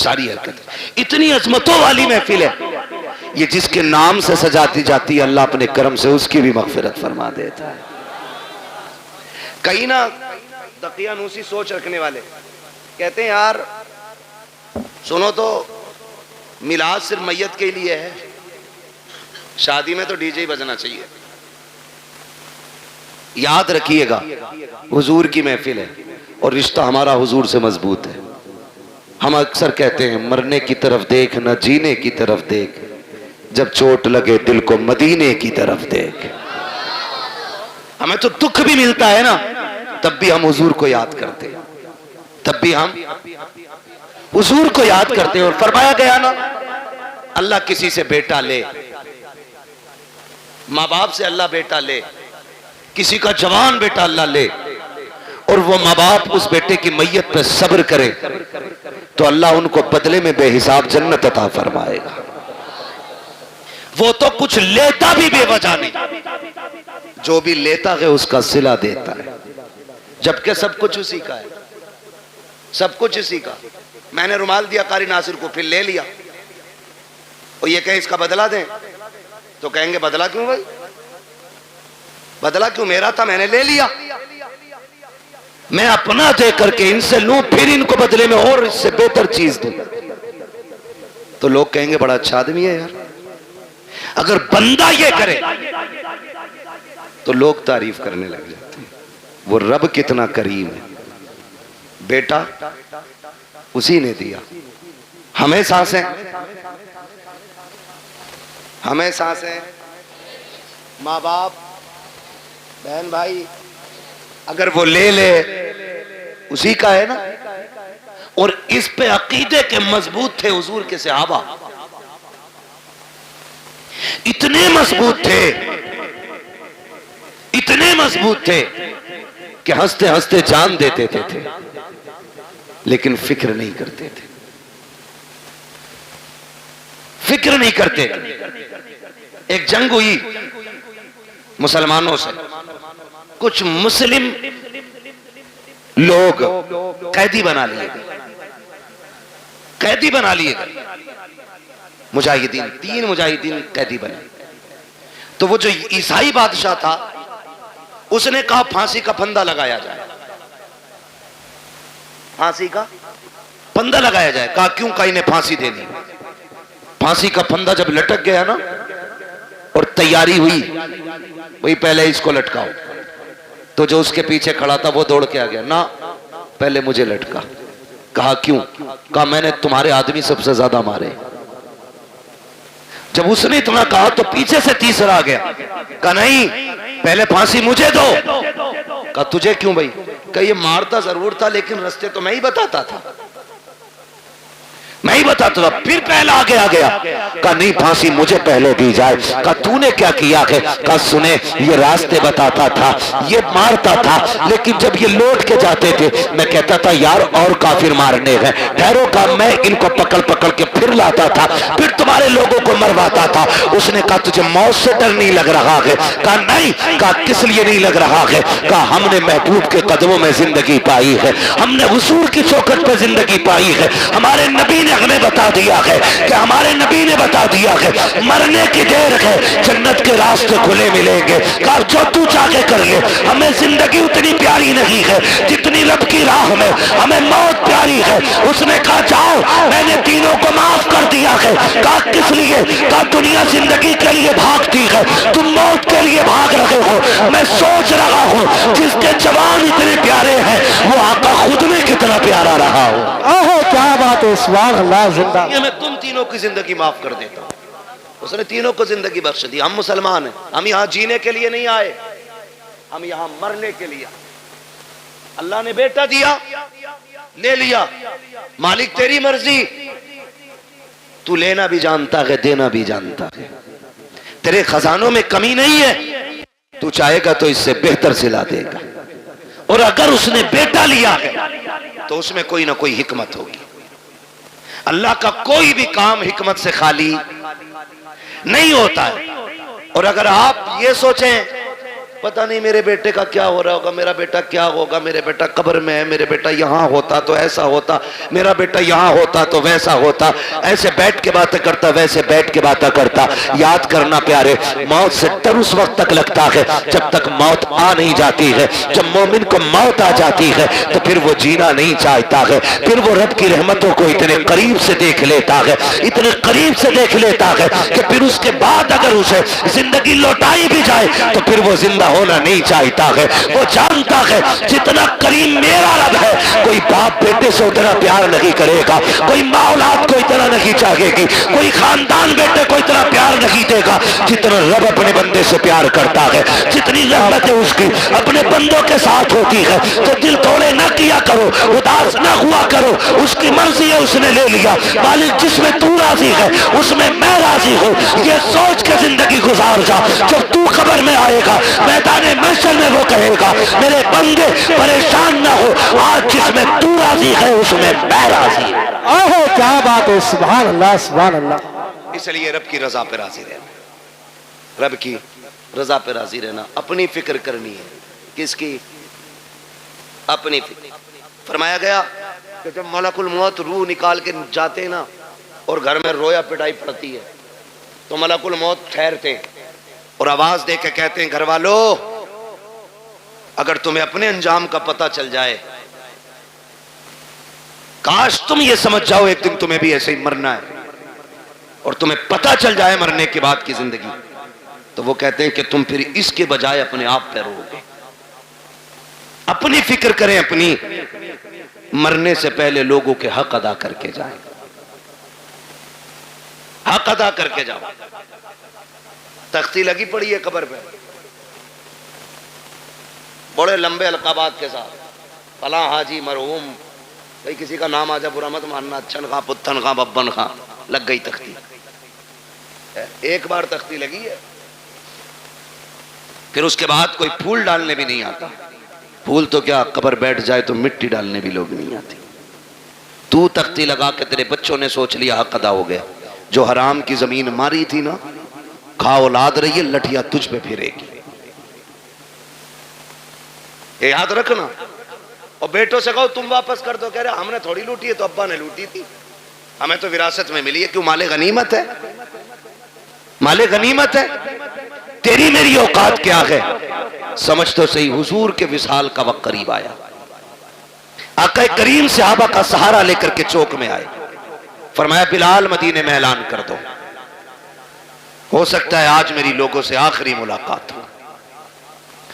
ساری حرکتیں. اتنی عظمتوں والی محفل ہے, یہ جس کے نام سے سجاتی جاتی ہے اللہ اپنے کرم سے اس کی بھی مغفرت فرما دیتا ہے. کہیں نا دقیانوسی سوچ رکھنے والے کہتے ہیں یار سنو تو میلاد صرف میت کے لیے ہے, شادی میں تو ڈی جے ہی بجنا چاہیے. یاد رکھیے گا حضور کی محفل ہے اور رشتہ ہمارا حضور سے مضبوط ہے. ہم اکثر کہتے ہیں مرنے کی طرف دیکھ نہ جینے کی طرف دیکھ, جب چوٹ لگے دل کو مدینے کی طرف دیکھ. ہمیں تو دکھ بھی ملتا ہے نا, تب بھی ہم حضور کو یاد کرتے ہیں, تب بھی ہم حضور کو یاد کرتے ہیں. اور فرمایا گیا نا اللہ کسی سے بیٹا لے, ماں باپ سے اللہ بیٹا لے, کسی کا جوان بیٹا اللہ لے, اور وہ ماں باپ اس بیٹے کی میت پہ صبر کرے تو اللہ ان کو بدلے میں بے حساب جنت عطا فرمائے گا. وہ تو کچھ لیتا بھی بے وجہ نہیں, جو بھی لیتا ہے اس کا صلہ دیتا ہے, جبکہ سب کچھ اسی کا ہے, سب کچھ اسی کا. میں نے رومال دیا قاری ناصر کو, پھر لے لیا, اور یہ کہیں اس کا بدلہ دیں تو کہیں گے بدلہ کیوں بھائی, بدلہ کیوں, میرا تھا میں نے لے لیا. میں اپنا دے کر کے ان سے لوں پھر ان کو بدلے میں اور اس سے بہتر چیز دوں, تو لوگ کہیں گے بڑا اچھا آدمی ہے یار. اگر بندہ یہ کرے تو لوگ تعریف کرنے لگ جاتے ہیں, وہ رب کتنا کریم ہے, بیٹا اسی نے دیا. ہمیں سانسیں, ہمیں سانسیں, ماں باپ بہن بھائی, اگر وہ لے لے اسی کا ہے نا. اور اس پہ عقیدے کے مضبوط تھے حضور کے صحابہ, اتنے مضبوط تھے, اتنے مضبوط تھے کہ ہنستے ہنستے جان دیتے تھے لیکن فکر نہیں کرتے تھے, فکر نہیں کرتے تھے. ایک جنگ ہوئی مسلمانوں سے, کچھ مسلم لوگ قیدی بنا لیے گئے, قیدی بنا لیے گئے مجاہدین, 3 مجاہدین قیدی بنے. تو وہ جو عیسائی بادشاہ تھا اس نے کہا پھانسی کا پھندا لگایا جائے, پھانسی کا پھندا لگایا جائے. کہا کیوں, کہا انہیں پھانسی دینی. پھانسی کا پھندا جب لٹک گیا نا اور تیاری ہوئی, وہی پہلے اس کو لٹکاؤ, تو جو اس کے پیچھے کھڑا تھا وہ دوڑ کے آ گیا, نہ پہلے مجھے لٹکا. کہا کیوں؟ کہا میں نے تمہارے آدمی سب سے زیادہ مارے۔ جب اس نے اتنا کہا تو پیچھے سے تیسرا آ گیا، کہا نہیں پہلے پھانسی مجھے دو۔ کہا تجھے کیوں بھائی؟ کہا یہ مارتا ضرور تھا لیکن رستے تو میں ہی بتاتا تھا، میں ہی بتاتا تھا۔ پھر پہلا آگے آ گیا، کہا نہیں پھانسی مجھے پہلے دی جائے۔ کہا تو نے کیا کیا ہے؟ کہا سنے یہ راستے بتاتا تھا، یہ مارتا تھا، لیکن جب یہ لوٹ کے جاتے تھے میں کہتا تھا یار اور کافر مارنے ہیں، ٹھہرو۔ کہا میں ان کو پکڑ پکڑ کے پھر لاتا تھا، پھر تمہارے لوگوں کو مرواتا تھا۔ اس نے کہا تجھے موت سے ڈر نہیں لگ رہا ہے؟ کہا نہیں۔ کہا کس لیے نہیں لگ رہا ہے؟ کہا ہم نے محبوب کے قدموں میں زندگی پائی ہے، ہم نے حضور کی چوکھٹ پہ زندگی پائی ہے، ہمارے نبی نے ہمیں بتا دیا ہے کہ ہمارے نبی نے بتا دیا ہے مرنے کی دیر ہے، جنت کے راستے کھلے ملیں گے۔ کہا جو تو چاہے کر لے، ہمیں زندگی اتنی پیاری نہیں ہے جتنی رب کی راہ میں ہمیں موت پیاری ہے۔ اس نے کہا جاؤ میں نے تینوں کو معاف کر دیا ہے۔ کہا کس لیے؟ کہا دنیا زندگی کے لیے بھاگتی ہے، تم موت کے لیے بھاگ رہے ہو۔ میں سوچ رہا ہوں جس کے جوان اتنے پیارے ہیں وہ آقا خود میں کتنا پیارا رہا ہو۔ اوہ کیا بات ہے، سبحان اللہ، زندہ۔ میں تم تینوں کی زندگی معاف کر دیتا ہوں۔ اس نے تینوں کو زندگی بخش دی۔ ہم مسلمان ہیں، ہم یہاں جینے کے لیے نہیں آئے، ہم یہاں مرنے کے لیے۔ اللہ نے بیٹا دیا، لے لیا، مالک تیری مرضی، تو لینا بھی جانتا ہے دینا بھی جانتا ہے، تیرے خزانوں میں کمی نہیں ہے، تو چاہے گا تو اس سے بہتر سلا دے گا۔ اور اگر اس نے بیٹا لیا ہے تو اس میں کوئی نہ کوئی حکمت ہوگی۔ اللہ کا کوئی بھی کام حکمت سے خالی نہیں ہوتا ہے۔ اور اگر آپ یہ سوچیں پتہ نہیں میرے بیٹے کا کیا ہو رہا ہوگا، میرا بیٹا کیا ہوگا، میرے بیٹا قبر میں ہے، میرے بیٹا یہاں ہوتا تو ایسا ہوتا، میرا بیٹا یہاں ہوتا تو ویسا ہوتا، ایسے بیٹھ کے باتیں کرتا ویسے بیٹھ کے باتیں کرتا۔ یاد کرنا پیارے، موت سے ڈر اس وقت تک لگتا ہے جب تک موت آ نہیں جاتی ہے۔ جب مومن کو موت آ جاتی ہے تو پھر وہ جینا نہیں چاہتا ہے، پھر وہ رب کی رحمتوں کو اتنے قریب سے دیکھ لیتا ہے، اتنے قریب سے دیکھ لیتا ہے کہ پھر اس کے بعد اگر اسے زندگی لوٹائی بھی جائے تو پھر وہ زندہ ہونا نہیں چاہتا ہے۔ وہ جانتا ہے جتنا کریم میرا رب ہے، کوئی باپ بیٹے سے اتنا پیار نہیں کرے گا، کوئی ماں اولاد کو اتنا نہیں چاہے گی، کوئی خاندان بیٹے کو اتنا پیار نہیں دے گا جتنا رب اپنے بندے سے پیار کرتا ہے۔ جتنی رحمت ہے اس کی اپنے بندوں کے ساتھ ہوتی ہے۔ تو دل توڑے نہ کیا کرو، اداس نہ ہوا کرو، اس کی مرضی ہے اس نے لے لیا، مالک جس میں تو راضی ہے اس میں میں راضی ہوں، یہ سوچ کے زندگی گزار جا۔ جب تو خبر میں آئے گا میدان محشر میں وہ کہے گا میرے بندے پریشان نہ ہو، آج جس میں تو راضی ہے اس میں میں راضی ہوں۔ اوہ کیا بات ہے، سبحان اللہ، سبحان اللہ۔ اس لیے رب کی رضا پہ راضی رہنا، رب کی رضا پہ راضی رہنا، اپنی فکر کرنی ہے۔ کس کی؟ اپنی فکر۔ فرمایا گیا کہ جب ملک الموت روح نکال کے جاتے ہیں نا اور گھر میں رویا پٹائی پڑتی ہے تو ملک الموت ٹھہرتے ہیں اور آواز دے کے کہتے ہیں گھر والو اگر تمہیں اپنے انجام کا پتہ چل جائے، کاش تم یہ سمجھ جاؤ ایک دن تمہیں بھی ایسے ہی مرنا ہے اور تمہیں پتہ چل جائے مرنے کے بعد کی زندگی، تو وہ کہتے ہیں کہ تم پھر اس کے بجائے اپنے آپ پہ رو گے۔ اپنی فکر کریں، اپنی، مرنے سے پہلے لوگوں کے حق ادا کر کے جائیں، حق ادا کر کے جاؤ۔ تختی لگی پڑی ہے قبر پہ بڑے لمبے القابات کے ساتھ، فلاں حاجی مرحوم، بھئی کسی کا نام آ جا برا مت ماننا، اچھن خاں پتن خاں ببن خاں، لگ گئی تختی۔ ایک بار تختی لگی ہے پھر اس کے بعد کوئی پھول ڈالنے بھی نہیں آتا، پھول تو کیا قبر بیٹھ جائے تو مٹی ڈالنے بھی لوگ نہیں آتے۔ تو تختی لگا کے تیرے بچوں نے سوچ لیا حق ادا ہو گیا، جو حرام کی زمین ماری تھی نا کھا اولاد رہی ہے، لٹھیا تجھ پہ پھرے گی، یہ یاد رکھنا۔ اور بیٹوں سے کہو تم واپس کر دو، کہہ رہے ہم نے تھوڑی لوٹی ہے، تو ابا نے لوٹی تھی، ہمیں تو وراثت میں ملی ہے، کیوں؟ مال غنیمت ہے، مال غنیمت ہے۔ تیری میری اوقات کیا ہے؟ سمجھ تو صحیح، حضور کے وصال کا وقت قریب آیا، آقا کریم صحابہ کا سہارا لے کر کے چوک میں آئے، فرمایا بلال مدینے میں اعلان کر دو، ہو سکتا ہے آج میری لوگوں سے آخری ملاقات ہو۔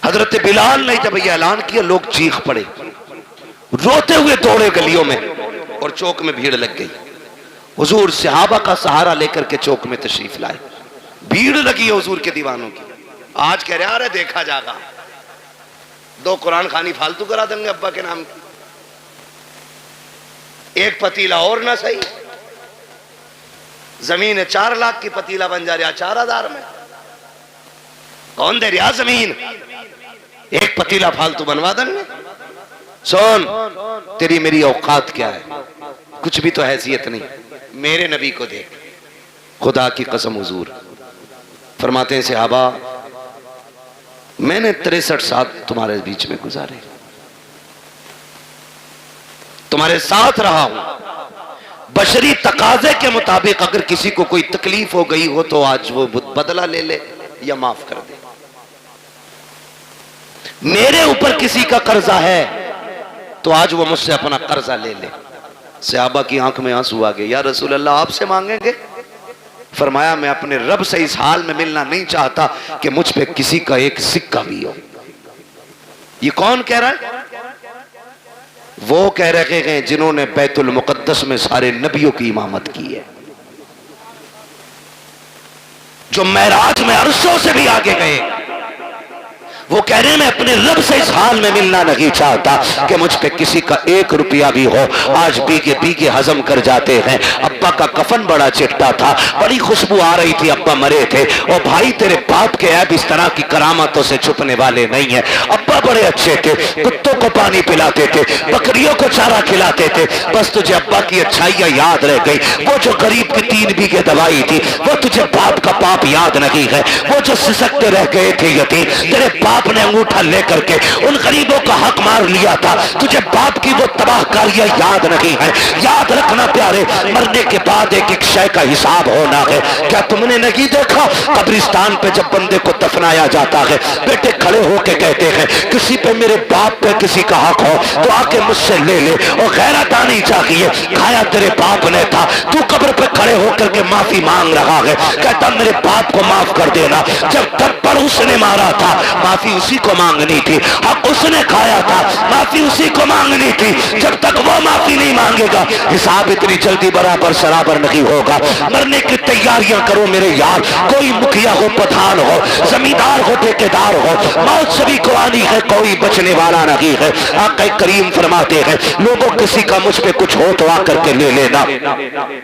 حضرت بلال نے جب یہ اعلان کیا لوگ چیخ پڑے، روتے ہوئے دوڑے گلیوں میں، اور چوک میں بھیڑ لگ گئی. حضور صحابہ کا سہارا لے کر کے چوک میں تشریف لائے. بھیڑ لگی ہے حضور کے دیوانوں کی. آج کہہ رہے ارے دیکھا جاگا, 2 قرآن خوانی فالتو کرا دیں گے ابا کے نام کی, ایک پتیلا اور نہ صحیح, زمین 4 لاکھ کی پتیلا بن جا رہا 4000 میں. کون دے رہا زمین, ایک پتیلا فالتو بنوا دیں گے. سن, تیری میری اوقات کیا ہے, کچھ بھی تو حیثیت نہیں. میرے نبی کو دیکھ, خدا کی قسم حضور فرماتے ہیں صحابہ میں نے 63 سال تمہارے بیچ میں گزارے, تمہارے ساتھ رہا ہوں. بشری تقاضے کے مطابق اگر کسی کو کوئی تکلیف ہو گئی ہو تو آج وہ بدلہ لے لے یا معاف کر دے. میرے اوپر کسی کا قرضہ ہے تو آج وہ مجھ سے اپنا قرضہ لے لے. صحابہ کی آنکھ میں آنسو آ گئے. یا رسول اللہ آپ سے مانگیں گے؟ فرمایا میں اپنے رب سے اس حال میں ملنا نہیں چاہتا کہ مجھ پہ کسی کا ایک سکہ بھی ہو. یہ کون کہہ رہا ہے؟ وہ کہہ رہے ہیں جنہوں نے بیت المقدس میں سارے نبیوں کی امامت کی ہے, جو معراج میں عرشوں سے بھی آگے گئے. وہ کہہ رہے ہیں میں اپنے رب سے اس حال میں ملنا نہیں چاہتا کہ مجھ پہ کسی کا 1 روپیہ بھی ہو. آج بیگے بیگے ہضم کر جاتے ہیں. ابا کا کفن بڑا چٹا تھا, بڑی خوشبو آ رہی تھی, ابا مرے تھے. اور بھائی تیرے باپ کے عیب اس طرح کی کرامتوں سے چھپنے والے نہیں ہیں. ابا بڑے اچھے تھے, کتوں کو پانی پلاتے تھے, بکریوں کو چارہ کھلاتے تھے. بس تجھے ابا کی اچھائیاں یاد رہ گئی. وہ جو غریب کی 3 بیگھے دوائی تھی وہ تجھے باپ کا پاپ یاد نہیں ہے. وہ جو سسکتے رہ گئے تھے یتیم, تیرے باپ نے انگوٹھا لے کر کے ان غریبوں کا حق مار لیا تھا. تجھے باپ کی وہ تباہ کاریاں یاد نہیں ہے. یاد رکھنا پیارے, مرنے کے بعد ایک ایک شے کا حساب ہونا ہے. کیا تم نے نہیں دیکھا قبرستان پہ جب بندے کو دفنایا جاتا ہے بیٹے کھڑے ہو کے کہتے ہیں کسی پہ میرے باپ پہ کسی کا حق ہو تو آ کے مجھ سے لے لے. اور غیرت آنی چاہیے, کھایا تیرے باپ نے تھا, تو قبر پہ کھڑے ہو کر کے معافی مانگ رہا ہے. کہتا میرے باپ کو معاف کر دینا. جب تھپڑ اس نے مارا تھا معافی اسی کو مانگنی تھی, حق اس نے کھایا تھا معافی اسی کو مانگنی تھی. جب تک وہ معافی نہیں مانگے گا حساب اتنی جلدی برابر سرابر نہیں ہوگا. مرنے کی تیاریاں کرو میرے یار. کوئی مکھیا ہو, پٹھان ہو, زمیندار ہو, ٹھیکیدار ہو, موت سبھی کو آنی ہے, کوئی بچنے والا نہیں ہے. آقا کریم فرماتے ہیں لوگوں کسی کا مجھ پہ کچھ ہو تو آ کر کے لے لینا.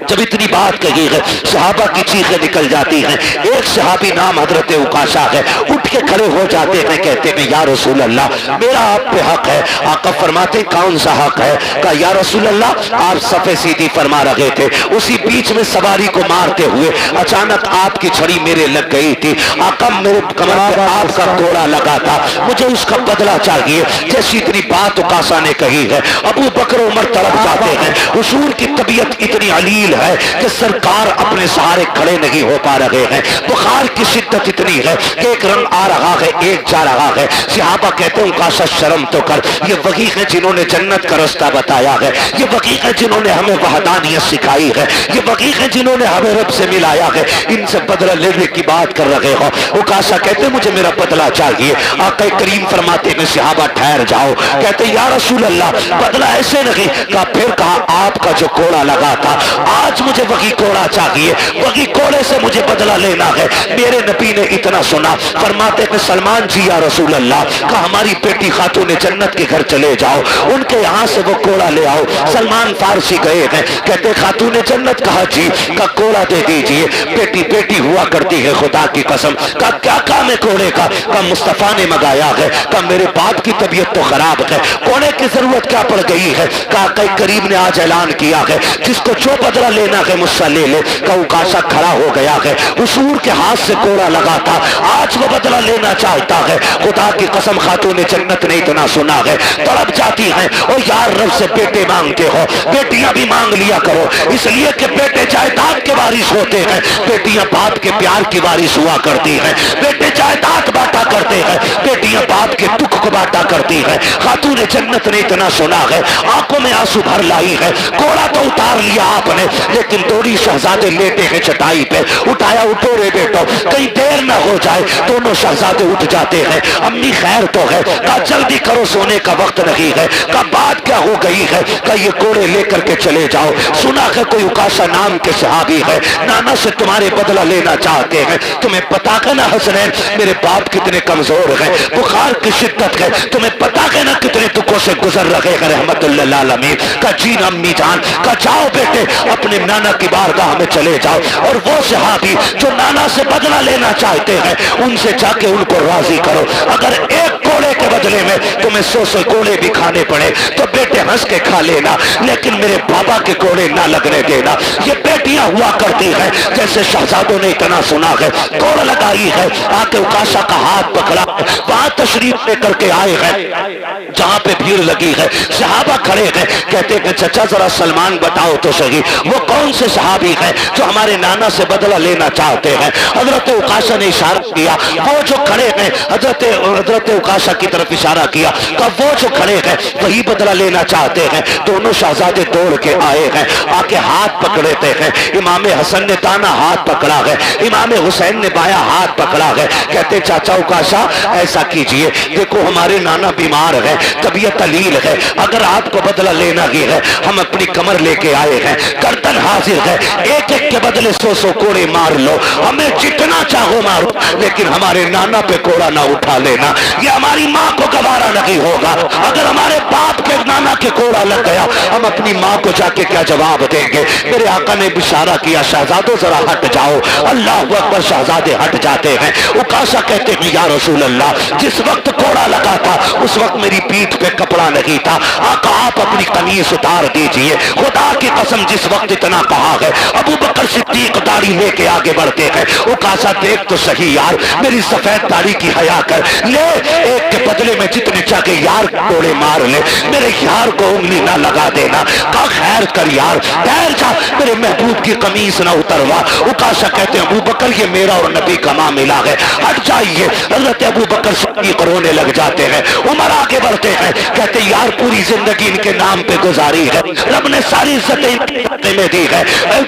جب اتنی بات کہی ہے صحابہ کی چیخیں نکل جاتی ہیں. ایک صحابی نام حضرت عکاشہ ہے, اٹھ کے کھڑے ہو جاتے ہیں, کہتے ہیں یا رسول اللہ میرا آپ پہ حق ہے. آقا فرماتے کون سا حق ہے؟ کہا یا رسول اللہ آپ صفے سیدھی فرما رہے تھے, اسی بیچ میں سواری کو مارتے ہوئے اچانک آپ کی چھڑی میرے لگ گئی تھی. آقا میرے کمر پہ آپ کا کوڑا لگا تھا, مجھے اس کا بدلہ چاہیے. جیسی اتنی بات عکاشہ نے کہی ہے ابو بکر عمر طرف جاتے ہیں. حضور کی طبیعت اتنی علیل ہے کہ سرکار اپنے سہارے کھڑے نہیں ہو پا رہے ہیں. بخار کی شدت اتنی ہے کہ ایک رنگ آ رہا ہے ایک جا رہا ہے. صحابہ کہتے ہیں عکاشہ شرم تو کر, یہ وہی ہیں جنہوں نے جنت کا رستہ بتایا ہے, یہ وہی ہیں جنہوں نے ہمیں وحدانیت سکھائی ہے, یہ وہی ہیں جنہوں نے ہمیں رب سے ملایا ہے. ان سے بدلہ لینے کی بات کر رہے ہو. عکاشہ کہتے ہیں مجھے میرا بدلہ چاہیے. آقا کریم فرماتے ہیں صحابہ ٹھہر جاؤ. کہتے ہیں یا رسول اللہ بدلہ ایسے نہیں. کہا پھر کہا آپ کا جو کوڑا لگا تھا آج مجھے وہی کوڑا چاہیے, وہی کوڑے سے مجھے بدلہ لینا ہے. میرے نبی نے اتنا سنا, فرماتے ہیں سلمان جی یا رسول اللہ, کہا ہماری بیٹی خاتون جنت کے گھر چلے جاؤ, ان کے یہاں سے وہ کوڑا لے آؤ. سلمان فارسی گئے ہیں, کہتے خاتون جنت, کہا جی, کا کوڑا دے دیجئے. بیٹی بیٹی ہوا کرتی ہے خدا کی قسم. کہا کیا کام ہے کوڑے کا؟ کہا مصطفیٰ نے منگایا ہے. کہا میرے باپ کی طبیعت تو خراب ہے, کوڑے کی ضرورت کیا پڑ گئی ہے؟ کہا کہ کریم نے آج اعلان کیا ہے جس کو جو بدلہ لینا ہے مجھ سے لے لے. کہا عکاشہ کھڑا ہو گیا ہے, حضور کے ہاتھ سے کوڑا لگا تھا, آج وہ بدلہ لینا چاہتا ہے. خدا کی قسم خاتون جنت نے اتنا سنا ہے, تڑپ جاتی ہیں. اور یار رب سے بیٹے مانگتے ہو, بیٹیاں بھی مانگ لیا کرو, اس لیے کہ بیٹے جائیداد کے وارث ہوتے ہیں, بیٹیاں باپ کے پیار کی وارث ہوا کرتی ہیں. بیٹے جائیداد بانٹا کرتے ہیں, بیٹیاں باپ کے دکھ کو بانٹا کرتی ہیں. خاتون جنت نے اتنا سنا ہے, آنکھوں میں آنسو بھر لائی ہے. کوڑا تو اتار لیا آپ نے, لیکن دوری شہزادے لیٹے ہیں چٹائی پہ. اٹھایا, اٹھو رے بیٹو, کہیں دیر نہ ہو جائے. دونوں شہزادے اٹھ جاتے ہے امی خیر تو ہے؟ کہا جلدی کرو سونے کا وقت نہیں ہے۔ کہا بات کیا ہو گئی ہے؟ کہا یہ گھوڑے لے کر کے چلے جاؤ، سنا ہے کوئی اکاشا نام کے صحابی ہے نانا سے تمہارے بدلہ لینا چاہتے ہیں، تمہیں پتا ہے نا حسنین میرے باپ کتنے کمزور ہیں، بخار کی شدت ہے، تمہیں پتا ہے نا کتنے دکھوں سے گزر رہے ہیں رحمت اللہ عالمین۔ کہا جی امی جان۔ کہا جاؤ بیٹے اپنے نانا کی بارگاہ میں چلے جاؤ، اور وہ صحابی جو نانا سے بدلہ لینا چاہتے ہیں ان سے جا کے ان کو راضی کرو، اگر ایک گھوڑے کے بدلے میں تمہیں 100 گھوڑے بھی کھانے پڑے تو بیٹے ہنس کے کھا لینا، لیکن میرے بابا کے گھوڑے نہ لگنے دینا۔ یہ بیٹیاں ہوا کرتی ہیں جیسے شہزادوں نے اتنا سنا ہے، دوڑ لگائی ہے، آ کے اکاشا کا ہاتھ پکڑا، وہاں تشریف لے کر کے آئے ہیں جہاں پہ بھیڑ لگی ہے، صحابہ کھڑے ہیں، کہتے ہیں چچا ذرا سلمان بتاؤ تو صحیح وہ کون سے صحابی ہیں جو ہمارے نانا سے بدلہ لینا چاہتے ہیں؟ حضرت اکاشا نے اشارہ کیا، وہ جو کھڑے ہیں، حضرت اکاشا کی طرف اشارہ کیا، کہ وہ جو کھڑے ہیں وہی بدلہ لینا چاہتے ہیں۔ دونوں شہزادے دوڑ کے آئے ہیں، آ کے ہاتھ پکڑتے ہیں، امام حسن نے دانا ہاتھ پکڑا ہے، امام حسین نے بایاں ہاتھ پکڑا ہے، کہتے چاچا اکاشا ایسا کیجئے، دیکھو ہمارے نانا بیمار ہے، طبیعت علیل ہے، اگر آپ کو بدلہ لینا ہی ہے ہم اپنی کمر لے کے آئے ہیں، گردن حاضر ہے، ایک ایک کے بدلے 100 کوڑے مار لو، ہمیں جتنا چاہو مارو، لیکن ہمارے نانا پہ کوڑا نہ اٹھا لینا، یہ ہماری ماں کو گوارا نہیں ہوگا، اگر ہمارے باپ کے نانا کے کوڑا لگ گیا ہم اپنی ماں کو جا کے کیا جواب دیں گے؟ میرے آقا نے اشارہ کیا شہزادوں ذرا ہٹ جاؤ، اللہ اکبر، شہزادے ہٹ جاتے ہیں۔ اکاشا کہتے ہیں یا رسول اللہ جس وقت کوڑا لگا تھا اس وقت میری پیٹھ پہ کپڑا نہیں تھا، آقا آپ اپنی قمیص اتار دیجئے، خدا کی قسم جس وقت اتنا کہا ہے ابو بکر صدیق داڑھی لے کے آگے بڑھتے ہیں، اکاشا دیکھ تو صحیح یار میری سفید داڑھی کی حیا کر لے، ایک کے بدلے میں جتنے چاہے یار کوڑے مار لے، میرے یار کو انگلی نہ لگا دینا۔ کہا خیر کر یار، ٹھہر جا، میرے محبوب کی قمیص نہ اتروا۔ اکاشا کہتے ہیں ابو بکر یہ میرا اور نبی کا معاملہ ہے، ہٹ جائیے۔ حضرت ابو بکر صدیق رونے لگ جاتے ہیں، عمر آگے بڑھتے ہیں، کہتے یار پوری زندگی ان کے نام پہ گزاری ہے، رب نے ساری عزتیں میں دی ہے،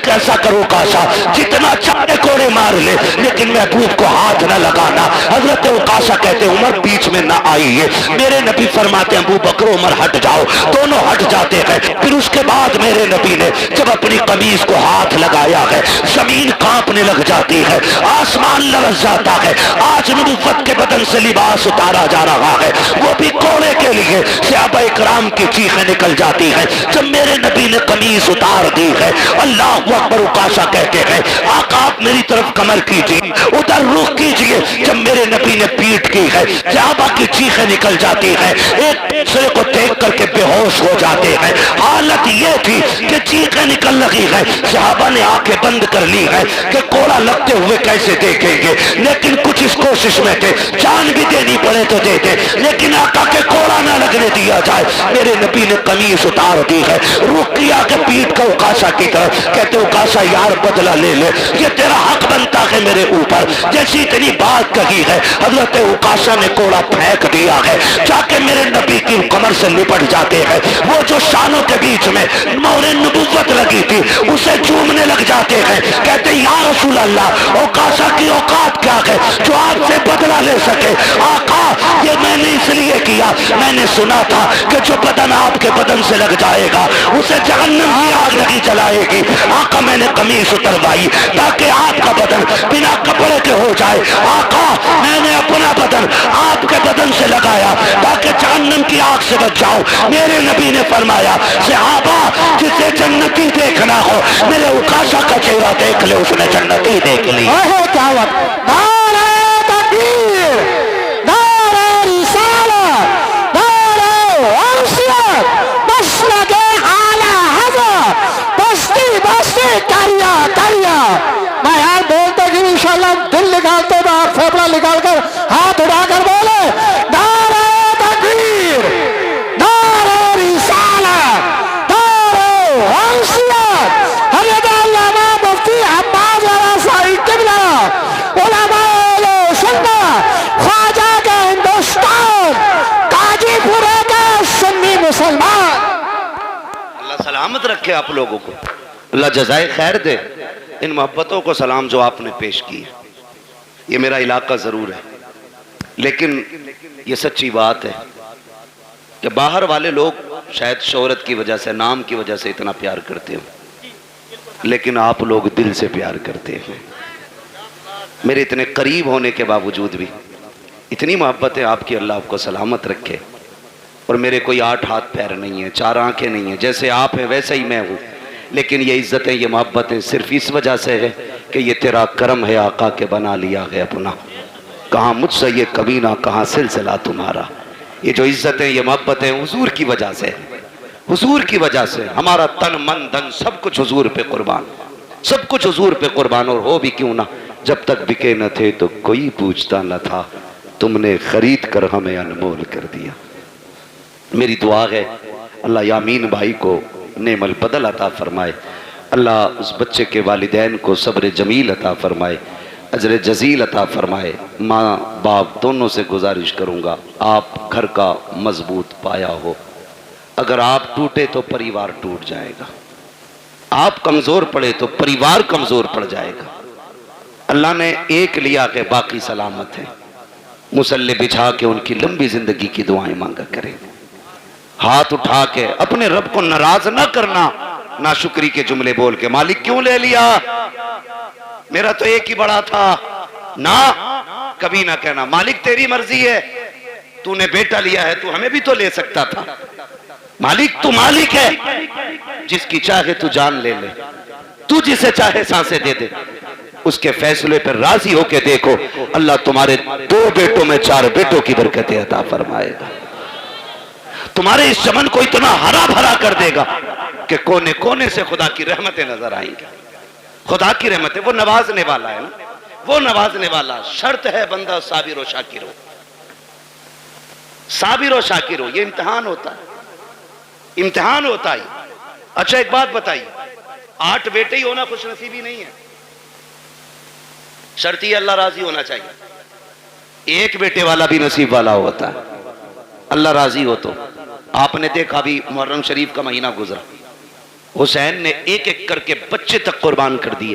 کیسا کرو اکاشا جتنا چاہے کوڑے مار لے لیکن محبوب کو ہاتھ نہ لگانا۔ حضرت اکاشا کہتے ہیں عمر بیچ میں نہ آئیے، میرے نبی فرماتے ہیں ابو بکر عمر ہٹ جاؤ، دونوں ہٹ جاتے ہیں۔ پھر اس کے بعد میرے نبی نے جب اپنی قمیص کو ہاتھ لگایا ہے زمین کانپنے لگ جاتی ہے، آسمان لرز جاتا ہے، آج نبوت کے بدن سے لباس اتارا جا رہا ہے، وہ بھی کوڑے کے لیے۔ صحابہ اکرام کی چیخیں نکل جاتی ہیں جب میرے نبی نے قمیص اتار دی ہے۔ اللہ اکبر، اکاشا کہتے ہیں آقا آپ میری طرف کمر کیجیے، ادھر رخ کیجیے، جب میرے نبی نے پیٹ کی ہے صحابہ کی چیخیں نکل جاتی ہیں، ایک دوسرے کو دیکھ کر کے بے ہوش ہو جاتے ہیں۔ حالت یہ تھی کہ چیخیں نکل رہی ہے، صحابہ نے آنکھیں بند کر لی ہے کہ کوڑا لگتے ہوئے کیسے دیکھیں گے، لیکن کچھ اس کوشش میں تھے جان بھی دینی پڑے تو دے دے لیکن آقا کے کوڑا نہ لگنے دیا جائے۔ میرے نبی نے قمیص اتار دی ہے، رخ کیا کہ پیٹ کا اکاشا کی طرف، کہتے اکاشا یار بدلہ لے لے، یہ تیرا حق بنتا ہے میرے اوپر۔ جیسی اتنی بات کہی ہے حضرت اکاشا نے کوڑا پھینک دیا ہے، جا کے میرے نبی کی کمر سے لپٹ جاتے ہیں، وہ جو شانوں کے بیچ میں مہر نبوت لگی تھی اسے چومنے لگ جاتے ہیں، کہتے یا رسول اللہ اکاشا کی اوقات کیا ہے جو آپ سے بدلہ لے سکے؟ آقا یہ میں نے اس لیے کیا، میں نے سنا تھا کہ جو بدن آپ کے بدن سے لگ جائے گا اسے جہنم کی آگ نہیں جلائے گی۔ آقا میں نے قمیص اتروائی تاکہ آپ کا بدن بنا کپڑے کے ہو جائے، آقا میں نے اپنا بدن آپ کے بدن سے لگایا تاکہ جہنم کی آگ سے بچ جاؤ۔ میرے نبی نے فرمایا صحابہ جسے جنتی دیکھنا ہو میرے اکاشا کا چہرہ دیکھ لے، اس نے جنتی دیکھ لی۔ کیا وقت نعرہ تکبیر، نعرہ رسالت، نعرہ وحشیت، مسلک اعلی حضرت، بستی بستی کریا کریا۔ میں یار بولتے کہ انشاءاللہ دل نکالتے باہر پھیپڑا نکال کر ہاتھ اڑا کر بولے نعرہ تکبیر، نعرہ رسالت، نعرہ وحشیت۔ حضرت علامہ مفتی عباس رضوی قبلہ، علماء اہل سنت، خواجہ کے ہندوستان، قاضی پورے کے سنی مسلمان۔ اللہ سلامت رکھے آپ لوگوں کو، اللہ جزائے خیر دے ان محبتوں کو سلام جو آپ نے پیش کی۔ یہ میرا علاقہ ضرور ہے، لیکن یہ سچی بات ہے کہ باہر والے لوگ شاید شہرت کی وجہ سے، نام کی وجہ سے اتنا پیار کرتے ہوں، لیکن آپ لوگ دل سے پیار کرتے ہیں۔ میرے اتنے قریب ہونے کے باوجود بھی اتنی محبت ہے آپ کی، اللہ آپ کو سلامت رکھے۔ اور میرے کوئی 8 ہاتھ پیر نہیں ہیں، 4 آنکھیں نہیں ہیں، جیسے آپ ہیں ویسے ہی میں ہوں، لیکن یہ عزتیں، یہ محبتیں صرف اس وجہ سے ہے کہ یہ تیرا کرم ہے آقا کے بنا لیا ہے اپنا۔ کہاں مجھ سے یہ کمینہ، کہاں سلسلہ تمہارا۔ یہ جو عزتیں، یہ محبتیں حضور کی وجہ سے، حضور کی وجہ سے ہمارا تن من دھن سب کچھ حضور پہ قربان، سب کچھ حضور پہ قربان۔ اور ہو بھی کیوں نہ، جب تک بکے نہ تھے تو کوئی پوچھتا نہ تھا، تم نے خرید کر ہمیں انمول کر دیا۔ میری دعا ہے اللہ یامین بھائی کو نعم البدل عطا فرمائے، اللہ اس بچے کے والدین کو صبر جمیل عطا فرمائے، اجر جزیل عطا فرمائے۔ ماں باپ دونوں سے گزارش کروں گا، آپ گھر کا مضبوط پایا ہو، اگر آپ ٹوٹے تو پریوار ٹوٹ جائے گا، آپ کمزور پڑے تو پریوار کمزور پڑ جائے گا۔ اللہ نے ایک لیا کہ باقی سلامت ہے، مصلی بچھا کے ان کی لمبی زندگی کی دعائیں مانگا کریں، ہاتھ اٹھا کے اپنے رب کو ناراض نہ کرنا، ناشکری کے جملے بول کے مالک کیوں لے لیا، میرا تو ایک ہی بڑا تھا، نہ کبھی نہ کہنا مالک تیری مرضی ہے، تو نے بیٹا لیا ہے تو ہمیں بھی تو لے سکتا تھا، مالک تو مالک ہے، جس کی چاہے تو جان لے لے، تو جسے چاہے سانسیں دے دے، اس کے فیصلے پر راضی ہو کے دیکھو، اللہ تمہارے 2 بیٹوں میں 4 بیٹوں کی برکتیں عطا فرمائے گا، تمہارے اس چمن کو اتنا ہرا بھرا کر دے گا کہ کونے کونے سے خدا کی رحمتیں نظر آئیں گی۔ خدا کی رحمتیں، وہ نوازنے والا ہے نا، وہ نوازنے والا، شرط ہے بندہ صابر و شاکر ہو، صابر و شاکر ہو، یہ امتحان ہوتا ہے، امتحان ہوتا ہے۔ اچھا ایک بات بتائیے، 8 بیٹے ہی ہونا خوش نصیبی نہیں ہے، شرط ہی اللہ راضی ہونا چاہیے، ایک بیٹے والا بھی نصیب والا ہوتا ہے، اللہ راضی ہو تو۔ آپ نے دیکھا بھی محرم شریف کا مہینہ گزرا، حسین نے ایک ایک کر کے بچے تک قربان کر دیے،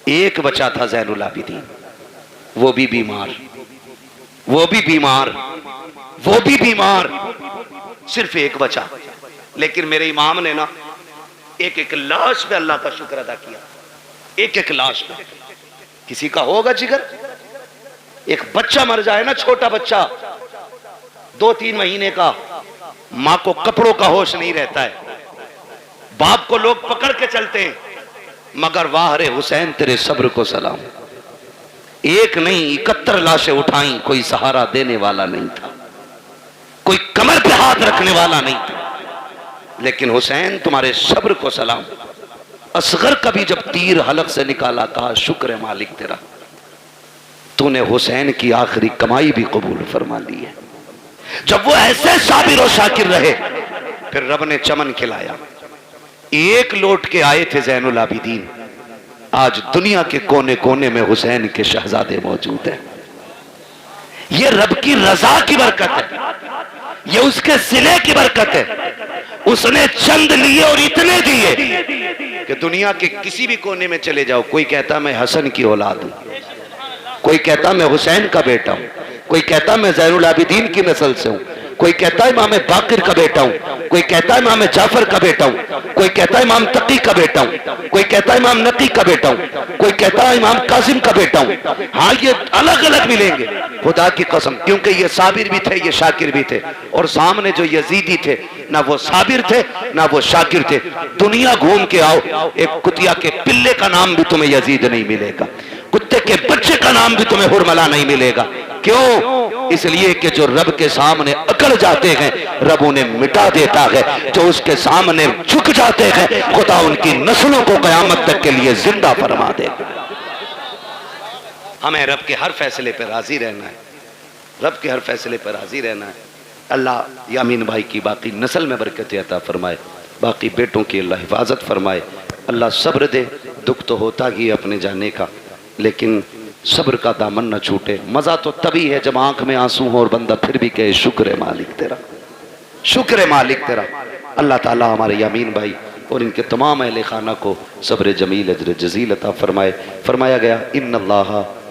ایک بچہ تھا زین العابدین، وہ بھی بیمار، وہ بھی بیمار، وہ بھی بیمار، صرف ایک بچہ، لیکن میرے امام نے نا ایک ایک لاش پہ اللہ کا شکر ادا کیا، ایک ایک لاش پہ۔ کسی کا ہوگا جگر، ایک بچہ مر جائے نا، چھوٹا بچہ 2-3 مہینے کا، ماں کو کپڑوں کا ہوش نہیں رہتا ہے، باپ کو لوگ پکڑ کے چلتے ہیں، مگر واہ رے حسین تیرے صبر کو سلام، ایک نہیں 71 لاشیں اٹھائیں، کوئی سہارا دینے والا نہیں تھا، کوئی کمر پہ ہاتھ رکھنے والا نہیں تھا، لیکن حسین تمہارے صبر کو سلام۔ اصغر کا بھی جب تیر حلق سے نکالا، کہا شکر ہے مالک تیرا، تو نے حسین کی آخری کمائی بھی قبول فرما لی ہے۔ جب وہ ایسے صابر و شاکر رہے، پھر رب نے چمن کھلایا، ایک لوٹ کے آئے تھے زین العابدین، آج دنیا کے کونے کونے میں حسین کے شہزادے موجود ہیں۔ یہ رب کی رضا کی برکت ہے، یہ اس کے صلے کی برکت ہے، اس نے چند لیے اور اتنے دیے کہ دنیا کے کسی بھی کونے میں چلے جاؤ، کوئی کہتا میں حسن کی اولاد ہوں، کوئی کہتا میں حسین کا بیٹا ہوں، کوئی کہتا میں زین العابدین کی نسل سے ہوں، کوئی کہتا ہے امام باقر کا بیٹا ہوں، کوئی کہتا ہے امام جعفر کا بیٹا ہوں، کوئی کہتا ہے امام تقی کا بیٹا ہوں، کوئی کہتا ہے امام نقی کا بیٹا ہوں، کوئی کہتا ہے امام قاسم کا بیٹا ہوں۔ ہاں یہ الگ الگ ملیں گے، خدا کی قسم، کیونکہ یہ صابر بھی تھے، یہ شاکر بھی تھے، اور سامنے جو یزیدی تھے، نہ وہ صابر تھے نہ وہ شاکر تھے۔ دنیا گھوم کے آؤ، ایک کتیا کے پلے کا نام بھی تمہیں یزید نہیں ملے گا، کتے کے بچے کا نام بھی تمہیں حرملہ نہیں ملے گا۔ کیوں؟ اس لیے کہ جو رب کے سامنے اکڑ جاتے ہیں رب انہیں مٹا دیتا ہے، جو اس کے سامنے جھک جاتے ہیں خدا ان کی نسلوں کو قیامت تک کے لیے زندہ فرما دے گا۔ ہمیں رب کے ہر فیصلے پر راضی رہنا ہے، رب کے ہر فیصلے پر راضی رہنا ہے۔ اللہ یامین بھائی کی باقی نسل میں برکت عطا فرمائے، باقی بیٹوں کی اللہ حفاظت فرمائے، اللہ صبر دے۔ دکھ تو ہوتا ہی اپنے جانے کا، لیکن صبر کا دامن نہ چھوٹے۔ مزہ تو تبھی ہے جب آنکھ میں آنسو ہو اور بندہ پھر بھی کہے شکر ہے مالک تیرا، شکر ہے مالک تیرا۔ اللہ تعالیٰ ہمارے یامین بھائی اور ان کے تمام اہل خانہ کو صبر جمیل اجر جزیل عطا فرمائے۔ فرمایا گیا ان اللہ